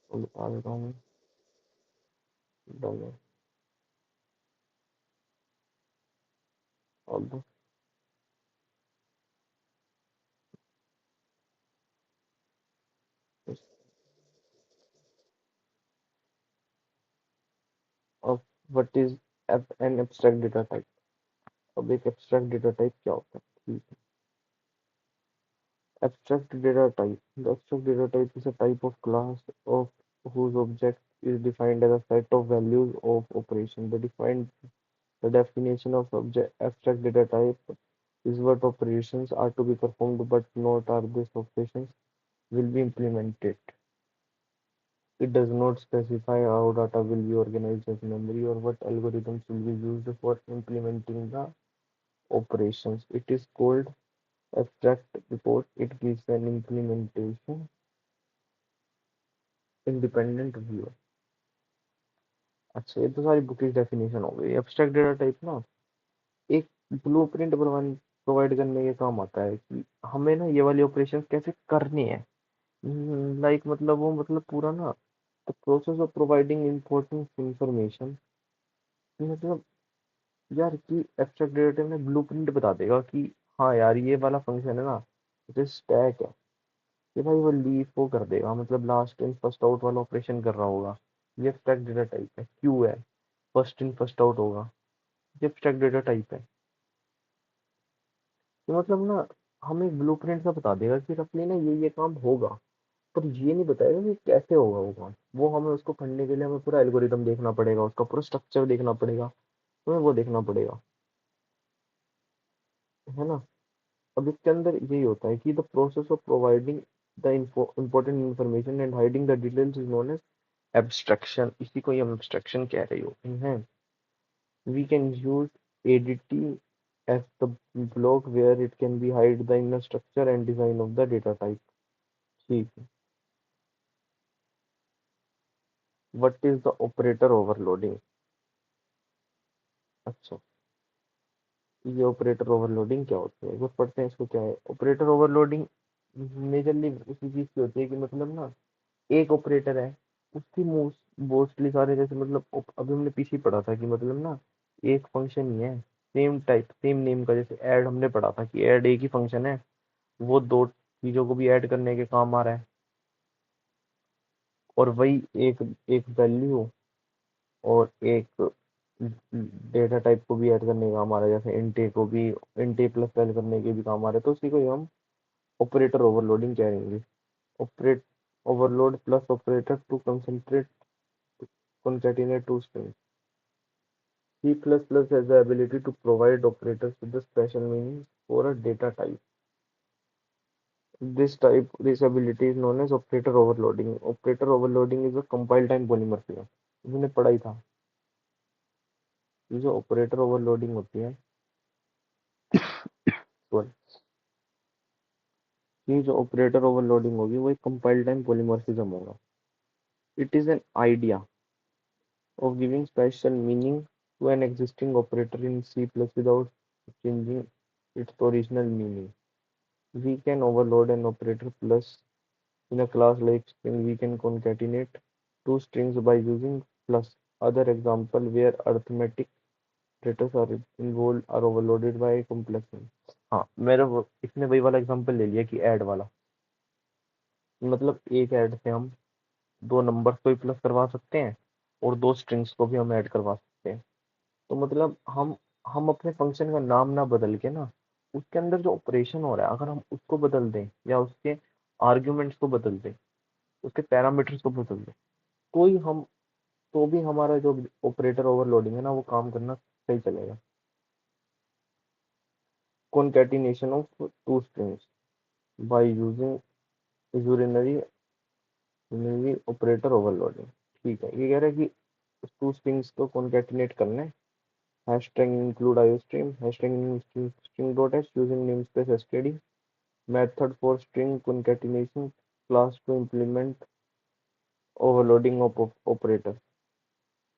तो बता देता हूँ डन है। अब अब what is an abstract data type. अब एक एब्स्ट्रैक्ट डेटा टाइप क्या होता है, ठीक है। Abstract data type. The abstract data type is a type of class of whose object is defined as a set of values of operation. The definition of abstract data type is what operations are to be performed but not are these operations will be implemented. It does not specify how data will be organized as memory or what algorithms will be used for implementing the operations. It is called abstract because it gives an implementation independent view. अच्छा, ये तो सारी bookish definition हो गई। Abstract data type ना एक blueprint provide करने के काम आता है कि हमें ना ये वाले ऑपरेशन कैसे करने हैं। लाइक मतलब वो मतलब पूरा ना the process of providing important information, मतलब यार कि एब्स्ट्रैक्ट डेटा टाइप में ब्लूप्रिंट बता देगा कि हाँ यार ये वाला फंक्शन है ना, जैसे स्टैक है, कि भाई वो लीफ वो कर देगा, मतलब लास्ट इन फर्स्ट आउट वाला ऑपरेशन कर रहा होगा। ये एब्स्ट्रैक्ट डेटा टाइप है। क्यू है, फर्स्ट इन फर्स्ट आउट होगा, ये एब्स्ट्रैक्ट डेटा टाइप है। तो मतलब ना हमें ब्लूप्रिंट सा बता देगा कि अपने ना ये काम होगा, पर ये नहीं बताएगा कि कैसे होगा वो काम। वो हमें उसको पढ़ने के लिए हमें पूरा एल्गोरिदम देखना पड़ेगा, उसका पूरा स्ट्रक्चर देखना पड़ेगा, हमें वो देखना पड़ेगा, है ना। अब इसके अंदर यही होता है कि the process of providing the important information and hiding the details is known as abstraction. इसी को ही हम एब्स्ट्रैक्शन कह रहे होते हैं। We can use ADT as the block where it can be hide the inner structure and design of the data type. ठीक है। What is the operator overloading? अच्छा, ये ऑपरेटर ओवरलोडिंग क्या होती है, एक बार पढ़ते हैं इसको क्या है। ऑपरेटर ओवरलोडिंग मेजरली उसी चीज की होती है कि मतलब ना एक ऑपरेटर है, उसकी मोस्टली सारे, जैसे मतलब अभी हमने पीछे पढ़ा था कि मतलब ना एक फंक्शन ही है सेम टाइप सेम नेम का, जैसे ऐड हमने पढ़ा था कि ऐड एक ही फंक्शन है, वो दो चीजों को भी ऐड करने के काम आ रहा है, और वही एक एक वैल्यू और एक डेटा टाइप को भी ऐड करने का काम आ रहा है, जैसे इंटे को भी इंटे प्लस वैल्यू करने के भी काम आ रहा है, तो उसी को ही हम ऑपरेटर ओवरलोडिंग कहेंगे। Operate overload plus operator to concentrate concatenate two strings. C++ has the ability to provide operators with a special meaning for a data type. This ability is known as operator overloading. Operator overloading is a compile time polymorphism. हमने पढ़ा ही था। ये जो operator overloading होती है, sorry, ये जो operator overloading होगी वो एक कंपाइल टाइम पॉलीमॉर्फिज्म होगा। It is an idea of giving special meaning to an existing operator in C plus without changing its original meaning. We can overload an operator plus in a class like string. We can concatenate two strings by using plus. Other example where arithmetic operators are involved are overloaded by complex. हाँ, इसने वही वाला example ले लिया कि add वाला, मतलब एक ऐड से हम दो नंबर्स को भी प्लस करवा सकते हैं और दो स्ट्रिंग्स को भी हम ऐड करवा सकते हैं। तो मतलब हम अपने फंक्शन का नाम ना बदल के ना, उसके अंदर जो ऑपरेशन हो रहा है अगर हम उसको बदल दें या उसके आर्ग्यूमेंट्स को बदल दें, उसके पैरामीटर्स को बदल दें, तो ही हम तो भी हमारा जो ऑपरेटर ओवरलोडिंग है ना वो काम करना सही चलेगा। concatenation of two strings by using urinary operator overloading। ठीक है, ये कह रहा है कि टू स्ट्रिंग्स को concatenate करना है। Hashtag include iostream, hashtag string dot h using namespace std, method for string concatenation, class to implement overloading of operator,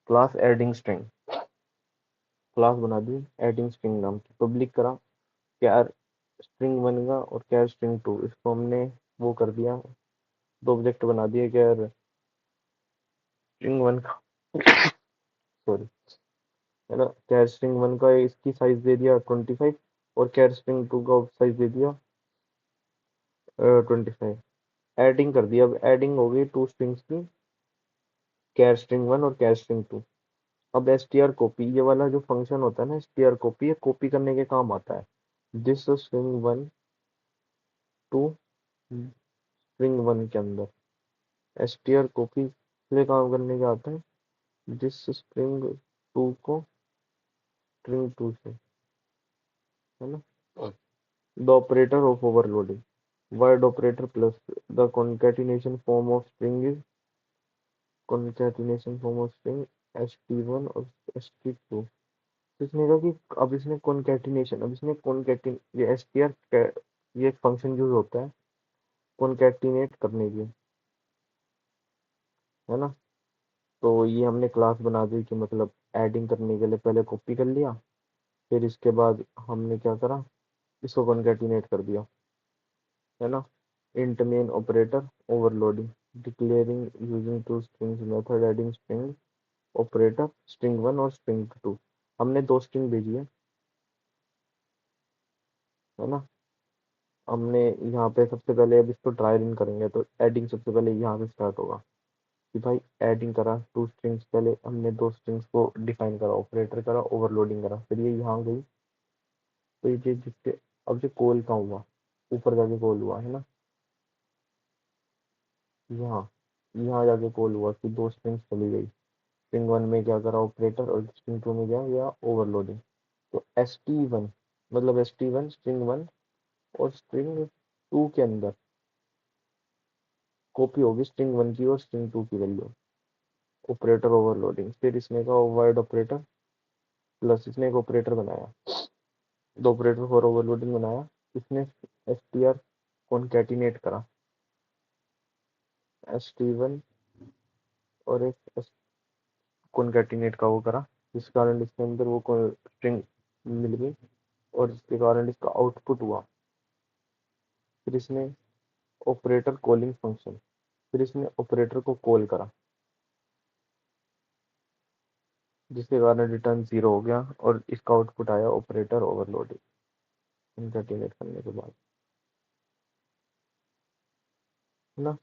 class adding string, class बना दी एडिंग स्ट्रिंग नाम की, पब्लिक करा कैर स्ट्रिंग वन का और कैर string to, इसको हमने वो कर दिया, दो ऑब्जेक्ट बना दिए कैर स्ट्रिंग वन का सॉरी है ना, कैर स्ट्रिंग वन का इसकी साइज दे दिया 25 और कैर स्ट्रिंग टू का साइज दे दिया 25। एडिंग कर दिया, अब एडिंग हो गई टू स्ट्रिंग्स की, कैर स्ट्रिंग वन और कैर स्ट्रिंग टू। अब str कॉपी, ये वाला जो फंक्शन होता है ना str कॉपी, ये कॉपी करने के काम आता है। This string one two string one के अंदर str कॉपी इसलिए काम करने के आता है, दिस स्ट्रिंग टू को स्ट्रिंग टू से, है ना। The operator of overloading, word operator plus the concatenation form of string is concatenation form of string st1 और st2। इसने कहा कि अब इसने concatenation, अब इसने concatenate, ये str ये एक फंक्शन यूज होता है concatenate करने के, है ना। तो ये हमने क्लास बना दी कि मतलब एडिंग करने के लिए पहले कॉपी कर लिया, फिर इसके बाद हमने क्या करा, इसको concatenate कर दिया, है ना। int main operator overloading, declaring using two strings method adding string operator string one और string टू, हमने दो स्ट्रिंग भेजी है ना। हमने यहाँ पे सबसे पहले अब इसको ट्राई रन करेंगे तो एडिंग सबसे पहले यहाँ से स्टार्ट होगा कि भाई एडिंग करा टू स्ट्रिंग्स, पहले हमने दो स्ट्रिंग्स को डिफाइन करा, ऑपरेटर करा, ओवरलोडिंग करा, फिर ये यहाँ गई, तो ये जिसके अब जो कॉल कहाँ हुआ, ऊपर जाके कॉल हुआ है ना, यहाँ यहाँ जाके कॉल हुआ कि दो स्ट्रिंग्स चली गई, स्ट्रिंग वन में क्या करा ऑपरेटर और स्ट्रिंग टू में गया ओवरलोडिंग। तो st1 मतलब st1 स्ट्रिंग वन और स्ट्रिंग टू के अंदर कॉपी होगी स्ट्रिंग वन की और स्ट्रिंग टू की वैल्यू, ऑपरेटर ओवरलोडिंग। फिर इसने कहा वर्ड ऑपरेटर प्लस, इसने एक ऑपरेटर बनाया, दो ऑपरेटर फॉर ओवरलोडिंग बनाया, इसने str कॉन्कैटिनेट करा st1 और एक कॉन्कैटिनेट का वो करा, जिस कारण इसके अंदर वो स्ट्रिंग मिल गई और जिसके कारण इसका आउटपुट हुआ। फिर इसने ऑपरेटर कॉलिंग फंक्शन, फिर इसने ऑपरेटर को कॉल करा जिसके कारण रिटर्न 0 हो गया और इसका आउटपुट आया ऑपरेटर ओवरलोडिंग कॉन्कैटिनेट करने के बाद, है ना।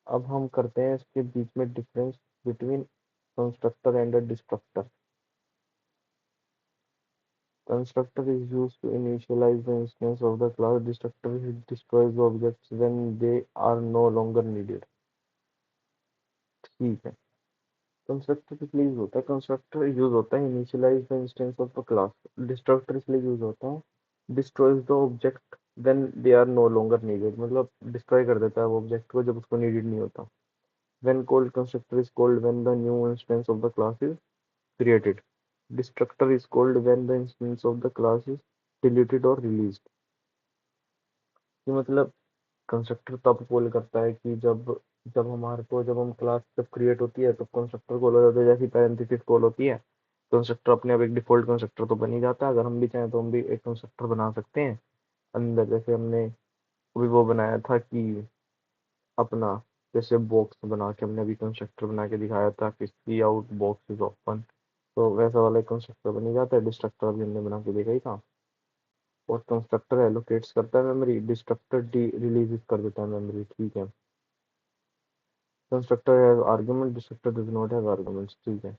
अब हम करते हैं इसके बीच में difference between constructor and destructor. Constructor is used to initialize the instance of the class. Destructor destroys the objects when they are no longer needed। ठीक है, कंस्ट्रक्टर किस लिए यूज होता है, कंस्ट्रक्टर यूज होता है initialize the instance of the class. Destructor इसलिए use होता है destroys the object when they are no longer needed, मतलब डिस्ट्रॉय कर देता है वो ऑब्जेक्ट को जब उसको नीडेड नहीं होता। When called constructor is called when the new instance of the class is created। Destructor is called when the instance of the class is deleted or released। कि मतलब कंस्ट्रक्टर तब कॉल करता है कि जब जब हम क्लास जब क्रिएट होती है तो कंस्ट्रक्टर कॉल हो जाता है, जैसी पैरेंथेसिस कॉल होती है कंस्ट्रक्टर अपने आप एक डिफॉल्ट कंस्ट्रक्टर तो बन ही जाता है। अगर हम भी चाहें तो हम भी एक कंस्ट्रक्टर बना सकते हैं अंदर, जैसे हमने अभी वो बनाया था कि अपना जैसे बॉक्स बना के हमने अभी कंस्ट्रक्टर बना के दिखाया था कि सी आउट बॉक्स इज ओपन, तो वैसा वाला एक कंस्ट्रक्टर बन ही जाता है। डिस्ट्रक्टर अभी हमने बना के देखा ही था। और कंस्ट्रक्टर एलोकेट्स करता है मेमोरी, डिस्ट्रक्टर डी रिलीज कर देता है मेमोरी, ठीक है। Constructor has argument, destructor does not have arguments, ठीक है।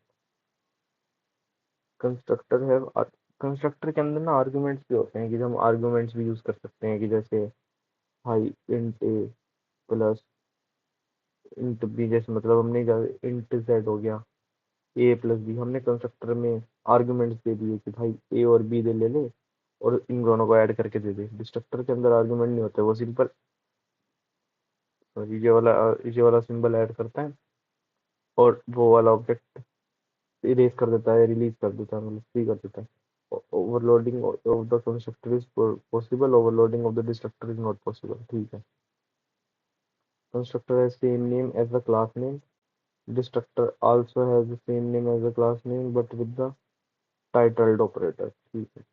कंस्ट्रक्टर हैव कंस्ट्रक्टर के अंदर ना आर्गुमेंट्स भी होते हैं कि हम आर्गुमेंट्स भी यूज कर सकते हैं कि जैसे हाई इंट ए प्लस इंट बी, जैसे मतलब हमने इंट जेड हो गया ए प्लस बी, हमने कंस्ट्रक्टर में आर्गुमेंट्स दे दिए कि भाई ए और बी दे ले ले और इन दोनों को ऐड करके दे दे। डिस्ट्रक्टर के अंदर आर्गुमेंट नहीं होते, वो सिंपल ये वाला सिंबल ऐड करता है और वो वाला ऑब्जेक्ट इरेज कर देता है, रिलीज कर देता है, मतलब फ्री कर देता है। Overloading of the constructor is possible, overloading of the destructor is not possible, ठीक है। Constructor has same name as the class name, destructor also has the same name as the class name but with the titled operator, ठीक है।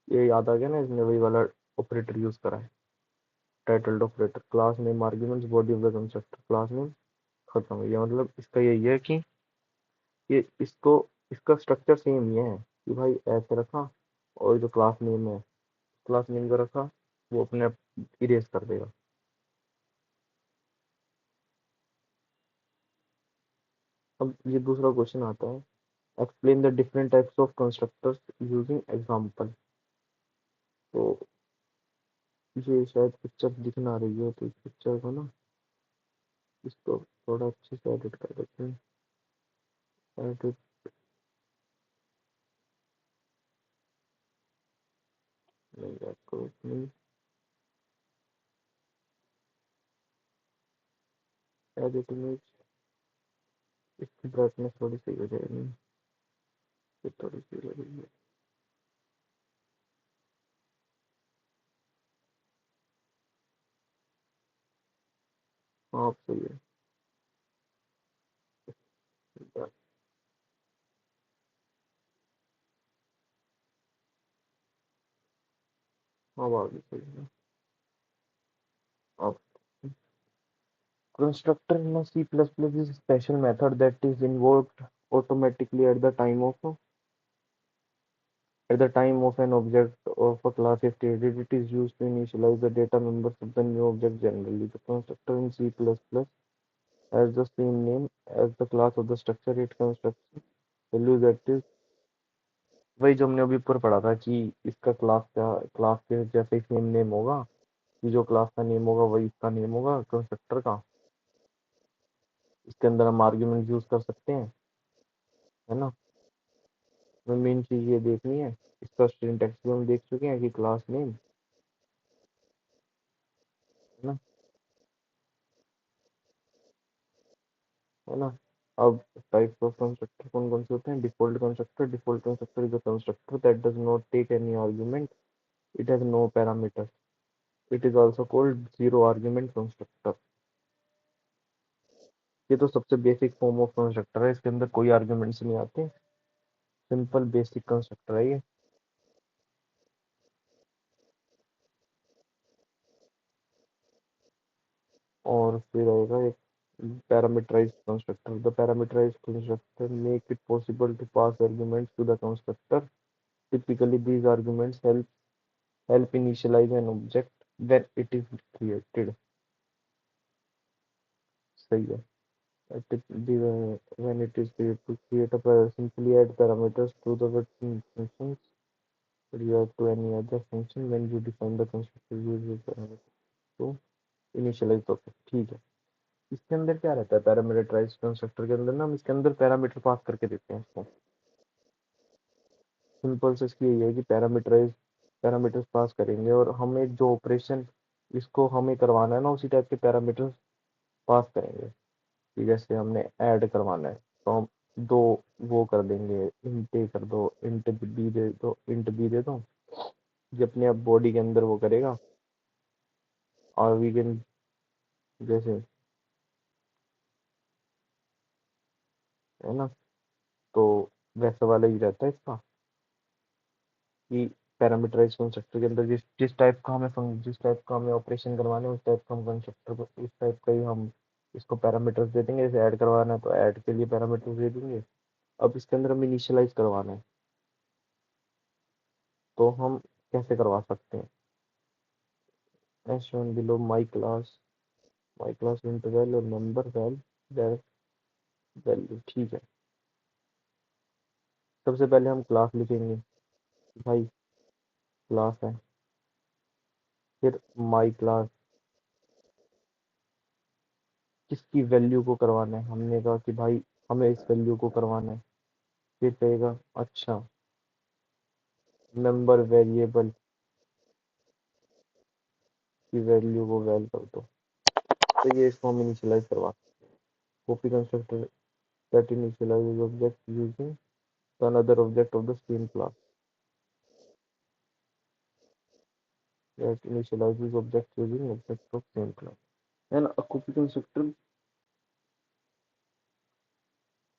ये याद आ गया ना, इसने वही वाला ऑपरेटर यूज करा है, titled operator. Class name arguments body of the constructor, class name खत्म हो गया। मतलब इसका यही है कि ये इसको इसका स्ट्रक्चर सेम ही है कि भाई ऐसे रखा और जो क्लास नेम है क्लास नेम का रखा, वो अपने आप इरेज कर देगा। अब ये दूसरा क्वेश्चन आता है, explain the different types of constructors using example. तो ये शायद पिक्चर दिख ना रही है, तो इस पिक्चर को ना इसको थोड़ा अच्छे से एडिट कर देते हैं। एडिट नहीं, आपको नहीं, एडिट इमेज, इसकी ब्राइटनेस थोड़ी सी हो जाएगी, ये थोड़ी सी लगेगी। हाँ अब सही है। हाँ आगे सही है। अब constructor in a C++ is a special method that is invoked automatically at the time of an object of a class is created. It is used to initialize the data members of the new object generally. The constructor in C++ has the same name as the class of the structure it constructs. Value that is वही जो हमने अभी ऊपर पढ़ा था कि इसका class के जैसे ही सेम नेम होगा, कि जो क्लास का नेम होगा वही इसका नेम होगा कंस्ट्रक्टर का। इसके अंदर हम आर्ग्यूमेंट यूज कर सकते हैं, है ना। हमें मेन चीज ये देखनी है, इसका सिंटैक्स भी हम देख चुके हैं कि क्लास नेम, है ना, है ना। अब टाइप्स ऑफ कंस्ट्रक्टर कौन कौन से होते हैं? Default constructor is a constructor that does not take any argument, it has no parameter, it is also called zero argument constructor. ये तो सबसे बेसिक फॉर्म ऑफ कंस्ट्रक्टर है, इसके अंदर कोई आर्ग्यूमेंट्स नहीं आते, सिंपल बेसिक कंस्ट्रक्टर है ये। और फिर आएगा एक parameterized constructor. The parameterized constructor make it possible to pass arguments to the constructor. Typically, these arguments help initialize an object when it is created. सही है। When it is created, to create simply add parameters to the functions react to any other function when you define the constructor use the parameter to initialize the object, ठीक है। इसके अंदर क्या रहता है parameterized constructor के अंदर ना, हम इसके अंदर पैरामीटर पास करके देते हैं इसको। सिंपल से इसकी यही है कि पैरामीटर्स पास करेंगे और हमें जो ऑपरेशन इसको हमें करवाना है ना उसी टाइप के पैरामीटर्स पास करेंगे। कि जैसे हमने ऐड करवाना है तो हम दो वो कर देंगे, इंट ए कर दो, इंट बी दे दो, ये अपने आप बॉडी के अंदर वो करेगा। और वी कैन जैसे है ना। तो वैसा वाला ही रहता है इसका कि पैरामीटराइज कंस्ट्रक्टर के अंदर जिस टाइप का हमें ऑपरेशन करवाना है उस टाइप का हम कंस्ट्रक्टर को इस टाइप का ही हम इसको पैरामीटर्स दे देंगे। जैसे ऐड करवाना है तो ऐड के लिए पैरामीटर्स दे देंगे। अब इसके अंदर हमें इनिशियलाइज करवाना है तो हम कैसे करवा सकते हैं। As shown below my class interval और नंबर वैल्यू ठीक है। सबसे पहले हम क्लास लिखेंगे, भाई क्लास है। फिर माई क्लास किसकी वैल्यू को करवाना है, हमने कहा कि भाई हमें इस वैल्यू को करवाना है। फिर कहेगा अच्छा मेंबर वेरिएबल की वैल्यू को वैल कर दो। तो ये इसको हम इनिशियलाइज करवा copy constructor that initializes object using another object of the same class that initializes object using object of same class and a copy constructor।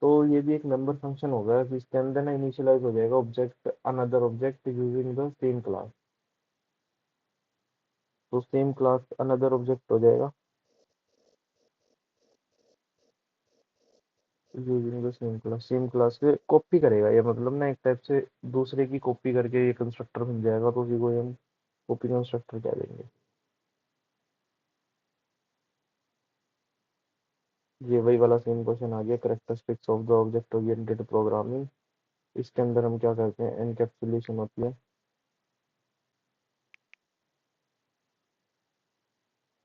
तो ये भी एक मेंबर फंक्शन होगा कि इसके अंदर ना इनिशियलाइज हो जाएगा object another object using the same class. तो सेम क्लास अनदर ऑब्जेक्ट हो जाएगा यूजिंग द सेम क्लास से कॉपी करेगा ये, मतलब ना एक टाइप से दूसरे की कॉपी करके ये कंस्ट्रक्टर बन जाएगा। तो उसी को हम कॉपी कंस्ट्रक्टर कह देंगे। ये वही वाला सेम क्वेश्चन आ गया, characteristics of the object oriented programming. इसके अंदर हम क्या करते हैं, एनकैप्सुलेशन होती है।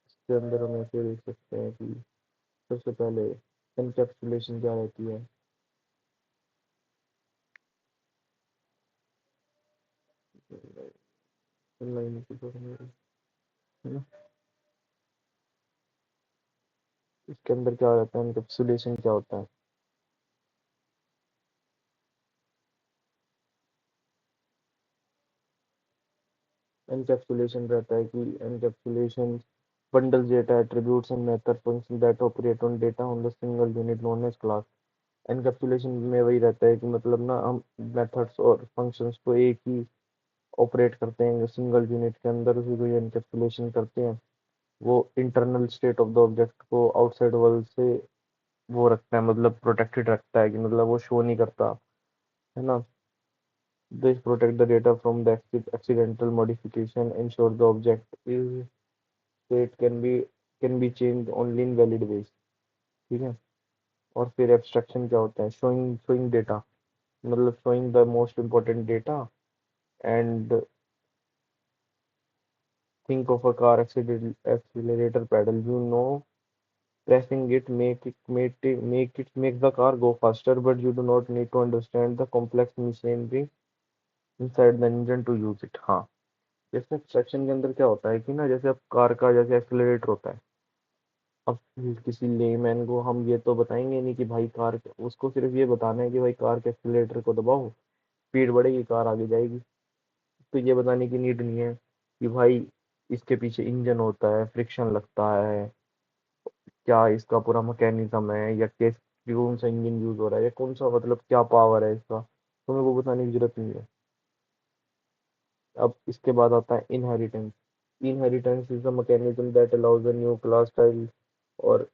इसके अंदर हम ऐसे देख सकते हैं कि सबसे पहले एनकैप्सुलेशन क्या रहती है। लाइन की तो है ना। इसके अंदर क्या रहता है, एनकैप्सुलेशन क्या होता है। एनकैप्सुलेशन रहता है कि encapsulation bundles data attributes and method functions that operate on data on the single unit known as class। Encapsulation में वही रहता है कि मतलब ना हम मेथड्स और फंक्शंस को एक ही ऑपरेट करते हैं सिंगल यूनिट के अंदर, उसी को एनकैप्सुलेशन करते हैं। वो internal state of the object को आउटसाइड वर्ल्ड से वो रखता है, मतलब प्रोटेक्टेड रखता है कि मतलब वो शो नहीं करता, है ना। This protect the data from the accidental modification, ensure the object is state can be changed only in valid ways। ठीक है। और फिर एब्स्ट्रैक्शन क्या होता है, शोइंग डेटा, मतलब showing the most important data and think of a car accelerator pedal, you know pressing it make the car go faster, but you do not need to understand the complex machinery inside the engine to use it। हाँ, जैसे section के अंदर क्या होता है कि ना जैसे अब कार का जैसे एक्सीलरेटर होता है। अब किसी लेमैन को हम ये तो बताएंगे नहीं कि भाई कार, उसको सिर्फ ये बताना है कि भाई कार के एक्सीलरेटर को दबाओ, स्पीड बढ़ेगी, कार आगे जाएगी। तो ये बताने की नीड नहीं है कि भाई इसके पीछे इंजन होता है, फ्रिक्शन लगता है, क्या इसका पूरा मैकेनिज्म है, या किस कौन सा इंजन यूज हो रहा है, या कौन सा मतलब क्या पावर है इसका, तो मेरे को बताने की जरूरत नहीं है। अब इसके बाद आता है inheritance. Inheritance is the mechanism that allows a new class style और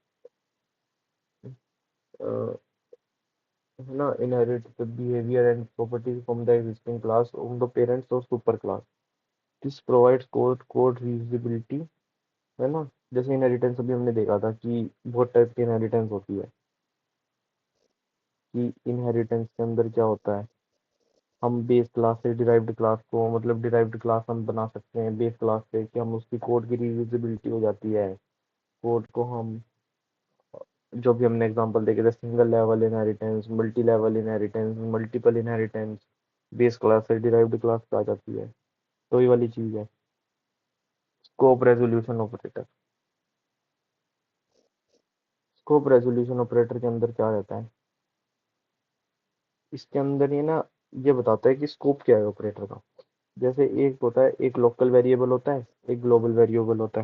है ना inherit the behaviour and properties from the existing class of the parents or super class. This provides code reusability, है ना। जैसे इनहेरिटेंस अभी हमने देखा था कि बहुत टाइप की इनहेरिटेंस होती है। कि इनहेरिटेंस के अंदर क्या होता है, हम बेस क्लास से डिराइव्ड क्लास को, मतलब डिराइव्ड क्लास हम बना सकते हैं बेस क्लास से, कि हम उसकी कोड की रीयूजेबिलिटी हो जाती है। कोड को हम जो भी हमने एग्जांपल देखे थे, single level inheritance, multi level inheritance, multiple inheritance, base class से डिराइव्ड क्लास पे आ जाती है। तो ये वाली चीज है scope resolution operator. Scope resolution operator के अंदर क्या रहता है, इसके अंदर ये ना ये बताता है कि स्कोप क्या है ऑपरेटर का। जैसे एक होता है, एक लोकल वेरिएबल होता है, एक ग्लोबल वेरिएबल होता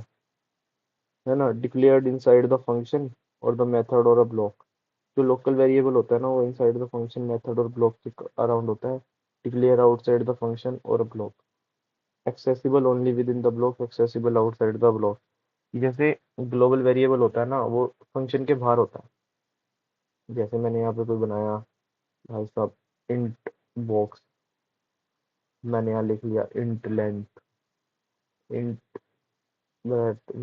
है ना, डिक्लेयर्ड इनसाइड द फंक्शन और द मेथड और अ ब्लॉक। जो लोकल वेरिएबल होता है ना वो इनसाइड द फंक्शन मेथड और ब्लॉक के अराउंड होता है, डिक्लेयर आउटसाइड द फंक्शन और block, accessible only with in the block, accessible outside the block. जैसे ग्लोबल वेरिएबल होता है ना वो फंक्शन के बाहर होता है। जैसे मैंने यहाँ पे कोई बनाया भाई साहब इंट बॉक्स, मैंने यहाँ लिख लिया इंट लेंथ, इंट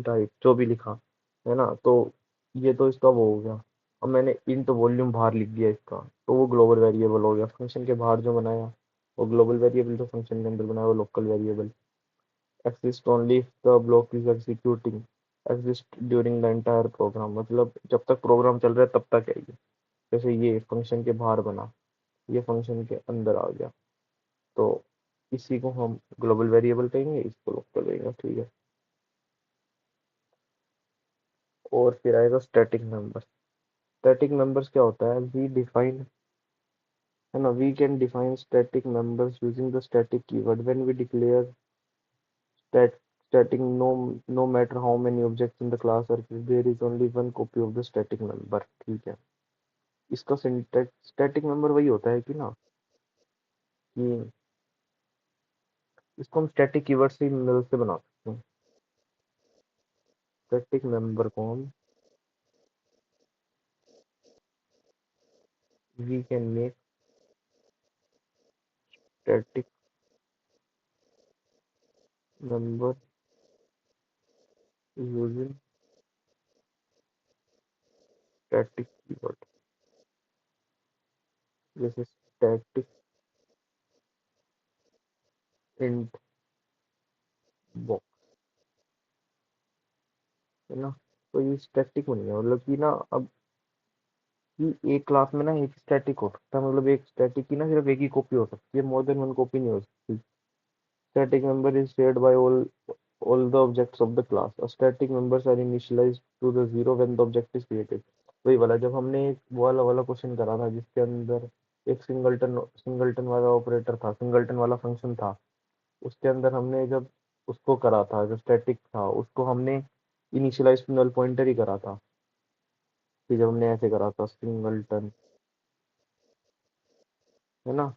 टाइप, जो भी लिखा है ना, तो ये तो इसका वो हो गया। अब मैंने इंट वॉल्यूम बाहर लिख दिया इसका, तो वो ग्लोबल वेरिएबल हो गया। फंक्शन के बाहर जो बनाया वो ग्लोबल वेरिएबल, जो फंक्शन के अंदर बनाया वो local variable. exist only if the block is executing, exist during the entire program, मतलब जब तक प्रोग्राम चल रहा है तब तक है ये। जैसे ये फंक्शन के बाहर बना, ये फंक्शन के अंदर आ गया, तो इसी को हम ग्लोबल वेरिएबल कहेंगे, इसको लोकल कहेंगे, ठीक है। और फिर आएगा स्टैटिक मेंबर। स्टैटिक मेंबर्स क्या होता है, वी डिफाइन, है ना, we can define static members using the static keyword when we declare static, no matter how many objects in the class or there is only one copy of the static member, ठीक है। इसका syntax, static member वही होता है कि ना, कि इसको हम स्टैटिक कीवर्ड से मदद से बना सकते हैं। स्टैटिक मेंबर को हम we can make static member using static keyword, जैसे स्टैटिक इंट बॉक्स, है ना। तो ये स्टैटिक नहीं है, मतलब कि ना अब कि एक क्लास में ना एक स्टैटिक हो सकता है, मतलब एक स्टैटिक की ना सिर्फ एक ही कॉपी हो सकती है, मोर देन वन कॉपी नहीं हो सकती। Static member is shared by all the objects of the class. A static members are initialized to the zero when the object is created. वही वाला जब हमने एक वाला वाला क्वेश्चन करा था जिसके अंदर एक सिंगलटन वाला ऑपरेटर था, सिंगलटन वाला फंक्शन था, उसके अंदर हमने जब उसको करा था, जो स्टैटिक था उसको हमने इनिशियलाइज टू नल पॉइंटर ही करा था, कि जब हमने ऐसे करा था सिंगलटन, है ना,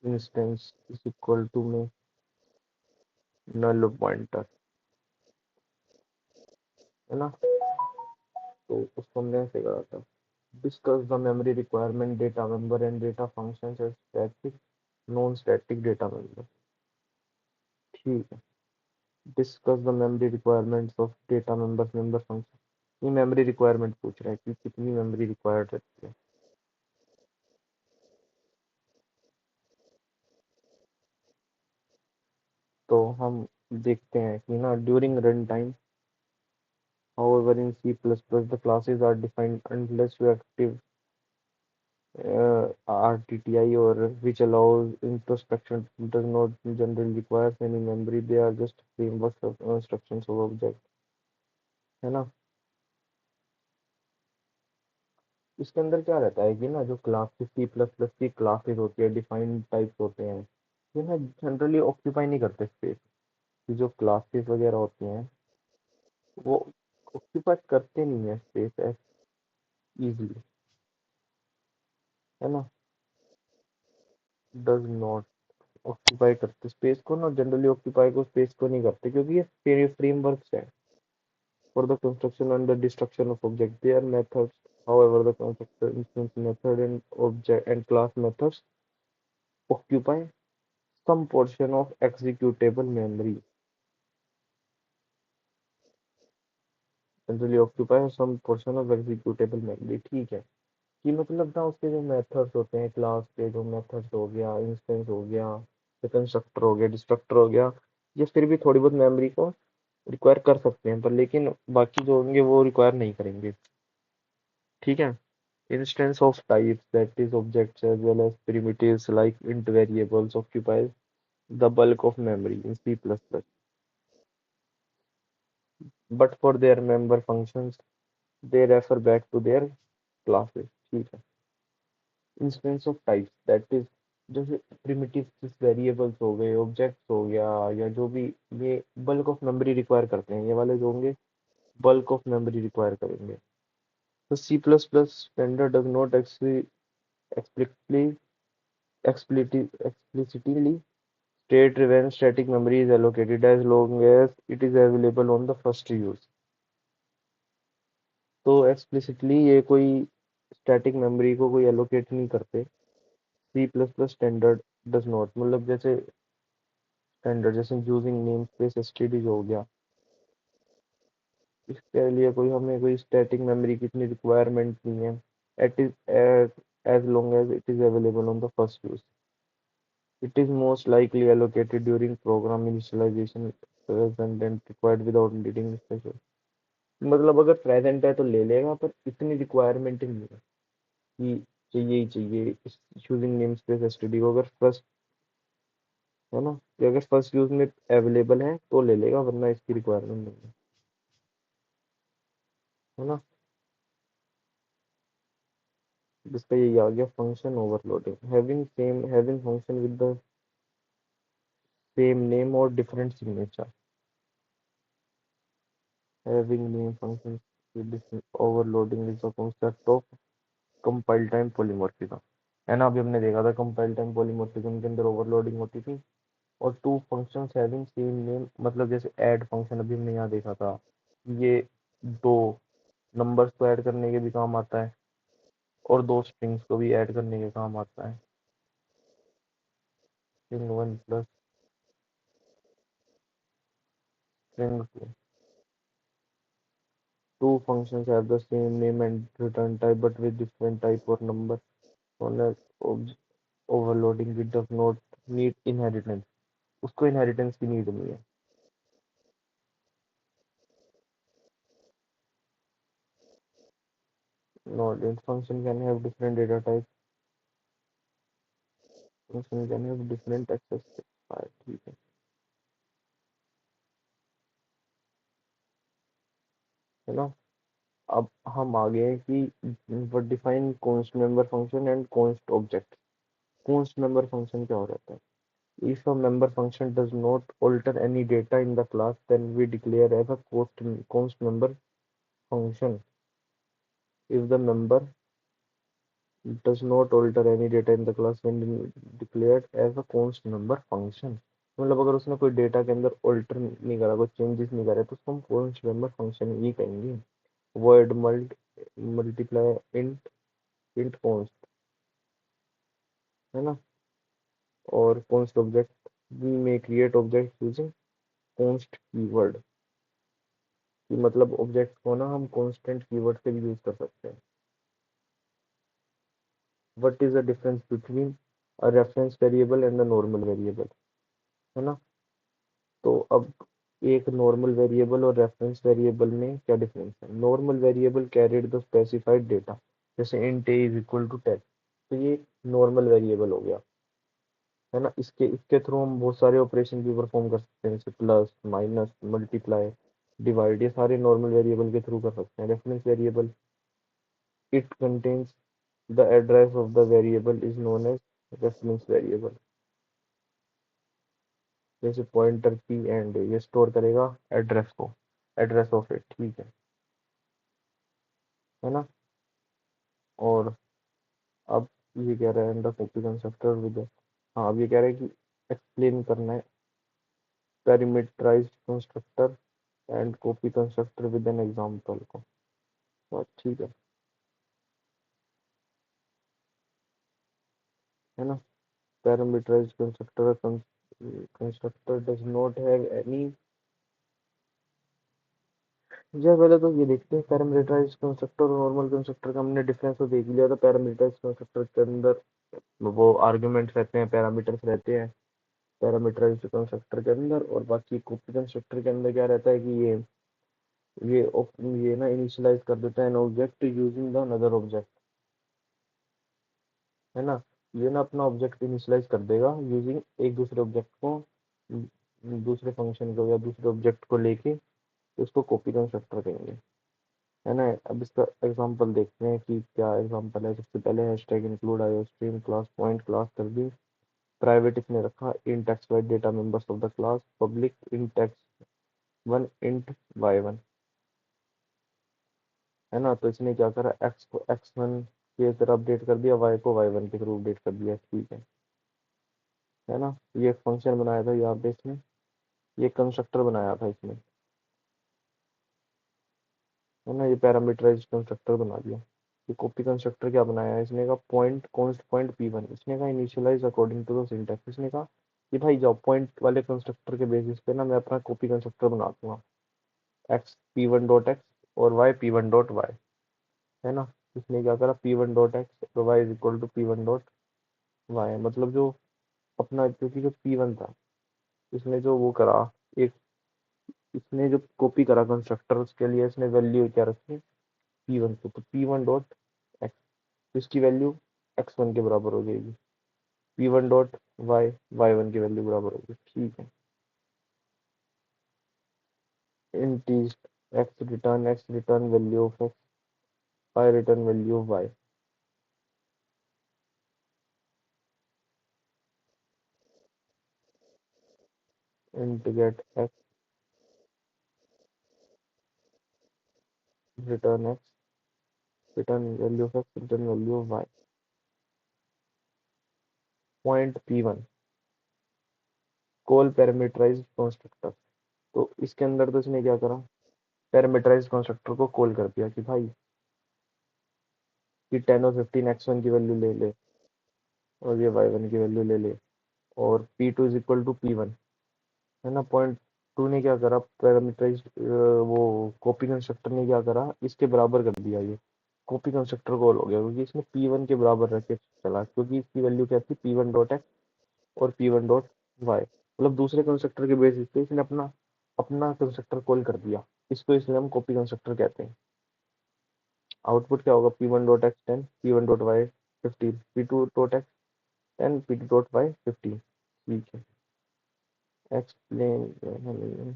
इंस्टेंस इज इक्वल टू में नल पॉइंटर, है ना, तो उसको हमने ऐसे करा था। Discuss the memory requirement data member and data functions as static non static data member, ठीक है। Discuss the memory requirements of data members member function, ये मेमोरी रिक्वायरमेंट पूछ रहा है कि कितनी मेमोरी रिक्वायर्ड रहती है। तो हम देखते हैं कि ना during run time, however in C++ the classes are defined unless you active RTTI or which allows introspection, does not generally requires any memory, they are just frameworks of instructions of object, है ना। इसके अंदर क्या रहता है कि ना जो क्लास C++ की क्लासेस होती है, डिफाइंड टाइप्स होते हैं, ये ना जनरली ऑक्यूपाई नहीं करते स्पेस। जो क्लासेस वगैरह होती हैं वो ऑक्यूपाई करते नहीं है स्पेस इजीली, है ना, डज नॉट ऑक्यूपाई करते स्पेस को ना, जनरली ऑक्यूपाई को स्पेस को नहीं करते, क्योंकि ये फ्रेमवर्क्स है for the construction and the destruction of object. Their methods, however, the constructor instance method and object and class methods occupy some portion of executable memory. Generally occupy some portion of executable memory. ठीक है, कि मतलब ना उसके जो methods होते हैं, class के जो मेथड्स हो गया, इंस्टेंस हो गया, कंस्ट्रक्टर हो गया, डिस्ट्रक्टर हो गया, ये फिर भी थोड़ी बहुत मेमोरी को रिक्वायर कर सकते हैं, पर लेकिन बाकी जो होंगे वो रिक्वायर नहीं करेंगे, ठीक है। Instance of types, that is objects as well as primitives like int variables occupies the bulk of memory in C++. But for their member functions, they refer back to their classes. ठीक है। Instance of types, that is जैसे primitives variables हो गए, objects हो गया, या जो भी ये बल्क ऑफ मेमोरी रिक्वायर करते हैं, ये वाले जो होंगे बल्क ऑफ मेमोरी रिक्वायर करेंगे। The C++ standard does not explicitly explicitly state when static memory is allocated as long as it is available on the first use. तो explicitly ये कोई स्टैटिक मेमोरी को कोई एलोकेट नहीं करते। C plus plus standard does not, मतलब जैसे standard जैसे यूजिंग नेम स्पेस एसटीडी हो गया, इसके लिए कोई हमें कोई स्टैटिक मेमोरी की इतनी रिक्वायरमेंट नहीं है। It is as long as it is available on the first use. It is most likely allocated during program initialization present and required without needing special, मतलब अगर प्रेजेंट है तो ले लेगा, पर इतनी रिक्वायरमेंट नहीं है कि चाहिए ही चाहिए इस यूजिंग नेम स्पेस एसटीडी को। अगर फर्स्ट है ना, कि अगर फर्स्ट यूज में अवेलेबल है तो ले लेगा, वरना इसकी रिक्वायरमेंट नहीं है ना। जिसका यही आ गया function overloading, having function with the same name और different signature. Having name function with different overloading is the concept of compile time polymorphism, है ना। अभी हमने देखा था कंपाइल टाइम पॉलीमॉर्फिज्म के अंदर ओवरलोडिंग होती थी। और two functions having same name, मतलब जैसे ऐड फंक्शन अभी हमने यहाँ देखा था, ये दो नंबर्स को ऐड करने के भी काम आता है और दो स्ट्रिंग्स को भी ऐड करने के काम आता है। String one plus string two, two functions have the same name and return type but with different type or number on a overloading it does not need inheritance, उसको inheritance की need नहीं है। Not in function can have different data types, function can have different access, ठीक है ना। अब हम आ गए कि what define const member function and const object। const member function क्या हो रहता है? If a member function does not alter any data in the class, then we declare as a const member function. If the member does not alter any data in the class, when declared as a const member function, मतलब अगर उसने कोई data के अंदर alter नहीं करा, कोई changes नहीं करे, तो उसको हम const member function ही कहेंगे। void multiply int const, है ना। और const object we may create object using const keyword, कि मतलब ऑब्जेक्ट को ना हम कांस्टेंट कीवर्ड से भी यूज कर सकते हैं। What is the difference between a reference variable and the normal variable, है ना। तो अब एक नॉर्मल वेरिएबल और रेफरेंस वेरिएबल में क्या डिफरेंस है? Normal variable carried the specified data, जैसे int a is equal to 10, तो ये नॉर्मल वेरिएबल हो गया, है ना। इसके इसके थ्रू हम बहुत सारे ऑपरेशन भी परफॉर्म कर सकते हैं, जैसे प्लस माइनस मल्टीप्लाई डिवाइड, ये सारे नॉर्मल वेरिएबल के थ्रू कर सकते हैं। Reference variable, it contains the address of the variable is known as reference variable, जैसे पॉइंटर पी एंड ये स्टोर करेगा एड्रेस को, एड्रेस ऑफ इट, ठीक है ना। और अब ये कह रहा है द कॉपी कंस्ट्रक्टर विद, हाँ अब ये कह रहा है कि एक्सप्लेन करना है parameterized constructor and copy constructor with an example को, तो ठीक है ना। Parameterized constructor does not have any, जब पहले तो ये देखते हैं पैरामीटराइज्ड कंस्ट्रक्टर और नॉर्मल कंस्ट्रक्टर का हमने डिफरेंस तो देख लिया था। पैरामीटराइज्ड कंस्ट्रक्टर के अंदर वो आर्ग्यूमेंट्स रहते हैं, पैरामीटर्स रहते हैं पैरामीटराइज्ड कंस्ट्रक्टर के अंदर, और बाकी कॉपी कंस्ट्रक्टर के अंदर क्या रहता है कि ये ये ना इनिशियलाइज कर देता है an object using the another object, है ना। ये ना अपना ऑब्जेक्ट इनिशियलाइज कर देगा यूजिंग एक दूसरे ऑब्जेक्ट को, दूसरे फंक्शन को या दूसरे ऑब्जेक्ट को लेके, उसको कॉपी कंस्ट्रक्टर कहेंगे, है ना। अब इसका एग्जांपल देखते हैं कि क्या एग्जांपल है। सबसे पहले hashtag include iostream class point class कर दी, प्राइवेट इसने रखा int x y data members of the class, public int x one int y one, है ना। तो इसने क्या करा, एक्स को x1 की तरह अपडेट कर दिया, y को y1 के थ्रू अपडेट कर दिया, ठीक है ना। ये एक फंक्शन बनाया था यहाँ पे इसने, ये कंस्ट्रक्टर बनाया था इसने, है ना। ये पैरामीटराइज्ड कंस्ट्रक्टर बना दिया। ये कॉपी कंस्ट्रक्टर क्या बनाया है इसने, का पॉइंट कॉन्स्ट पॉइंट p1, इसने कहा initialize according to the syntax. इसने कहा कि भाई जाओ पॉइंट वाले कंस्ट्रक्टर के बेसिस पे ना मैं अपना कॉपी कंस्ट्रक्टर बना दूंगा, एक्स p1 डॉट एक्स और वाई p1 डॉट वाई, है ना। इसने क्या करा, p1 डॉट एक्स और y is equal to p1 dot y, मतलब जो अपना, क्योंकि जो p1 था, इसने जो वो करा, एक इसने जो कॉपी करा कंस्ट्रक्टर, उसके लिए इसने वैल्यू क्या रखी, p1 को, तो p1 डॉट एक्स, इसकी वैल्यू x1 के बराबर हो जाएगी, p1 डॉट वाई y1 की वैल्यू बराबर होगी, ठीक है। int is x return value of x, y return value of y, int get x return x, return value of x, return value of y, point p1 call parameterized constructor. तो इसके अंदर तो इसने क्या करा, पैरामीटराइज्ड कंस्ट्रक्टर को call कर दिया कि भाई कि 10 और 15 x1 की वैल्यू ले ले और ये y1 की वैल्यू ले ले, और p2 is equal to p1, है ना। पॉइंट टू ने क्या करा, पैरामीटराइज वो कॉपी कंस्ट्रक्टर ने क्या करा, इसके बराबर कर दिया, ये कॉपी कंस्ट्रक्टर कॉल हो गया क्योंकि इसने p1 के बराबर रख के चला, क्योंकि इसकी वैल्यू क्या थी, p1 डॉट एक्स और p1 डॉट वाई, मतलब दूसरे कंस्ट्रक्टर के बेसिस पे इसने अपना अपना कंस्ट्रक्टर कॉल कर दिया, इसको इसलिए हम कॉपी कंस्ट्रक्टर कहते हैं। आउटपुट क्या होगा, p1 dot x 10, p1 dot y 15, p2 dot x 10, p2 dot y 15, ठीक है। एक्सप्लेन,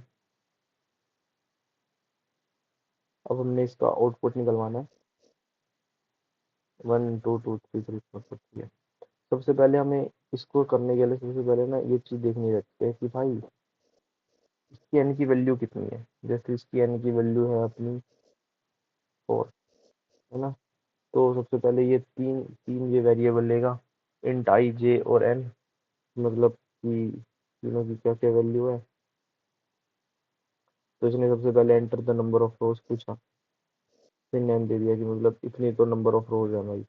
अब हमने इसका आउटपुट निकलवाना है, 1 2 2 3 4 4 है। सबसे पहले हमें इसको करने के लिए सबसे पहले ना ये चीज़ देखनी रहती है कि भाई इसकी एन की वैल्यू कितनी है। जैसे इसकी एन की वैल्यू है अपनी 4, है ना। तो सबसे पहले ये तीन तीन ये वेरिएबल लेगा, इंट आई जे और एन, मतलब कि तीनों की क्या क्या वैल्यू है। तो इसने सबसे पहले एंटर द नंबर ऑफ रोज पूछा, फिर नेम दे दिया कि मतलब इतनी तो नंबर ऑफ रोज है भाई,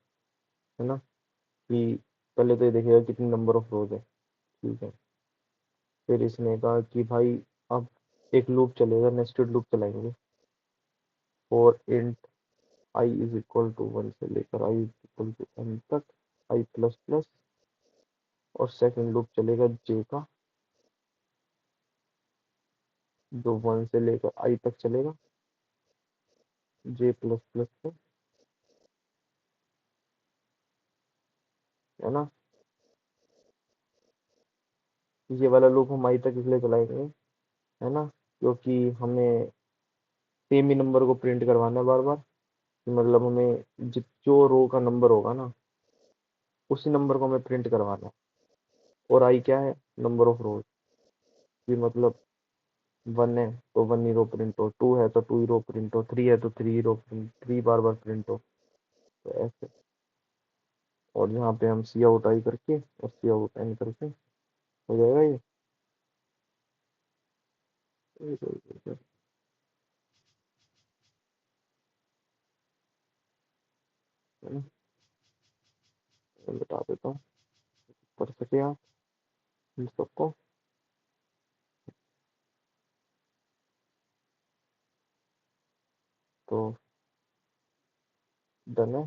है ना। कि पहले तो ये देखेगा कितनी नंबर ऑफ रोज है, ठीक है। फिर इसने कहा कि भाई अब एक लूप चलेगा, नेस्टेड लूप चलाएंगे, और int i is equal to 1 से लेकर i is equal to n तक, आई प्लस प्लस, और सेकंड लूप चलेगा जे का, जो 1 से लेकर आई तक चलेगा, जे प्लस प्लस से, है ना। ये वाला लूप हम आई तक इसलिए चलाएंगे, है ना, क्योंकि हमें सेम ही नंबर को प्रिंट करवाना है बार बार, मतलब हमें जो रो का नंबर होगा ना, उसी नंबर को हमें प्रिंट करवाना है। और आई क्या है, नंबर ऑफ रोज, कि मतलब 1 है तो 1 ही रो प्रिंट हो, 2 है तो 2 ही रो प्रिंट हो, 3 है तो 3 ही रो प्रिंट, 3 बार बार प्रिंट हो, तो ऐसे। और यहाँ पे हम सी आउट आई करके और सी आउट एन करके हो जाएगा ये। है ना? मैं बता देता हूँ, पढ़ सके आप इन सबको। तो डन है।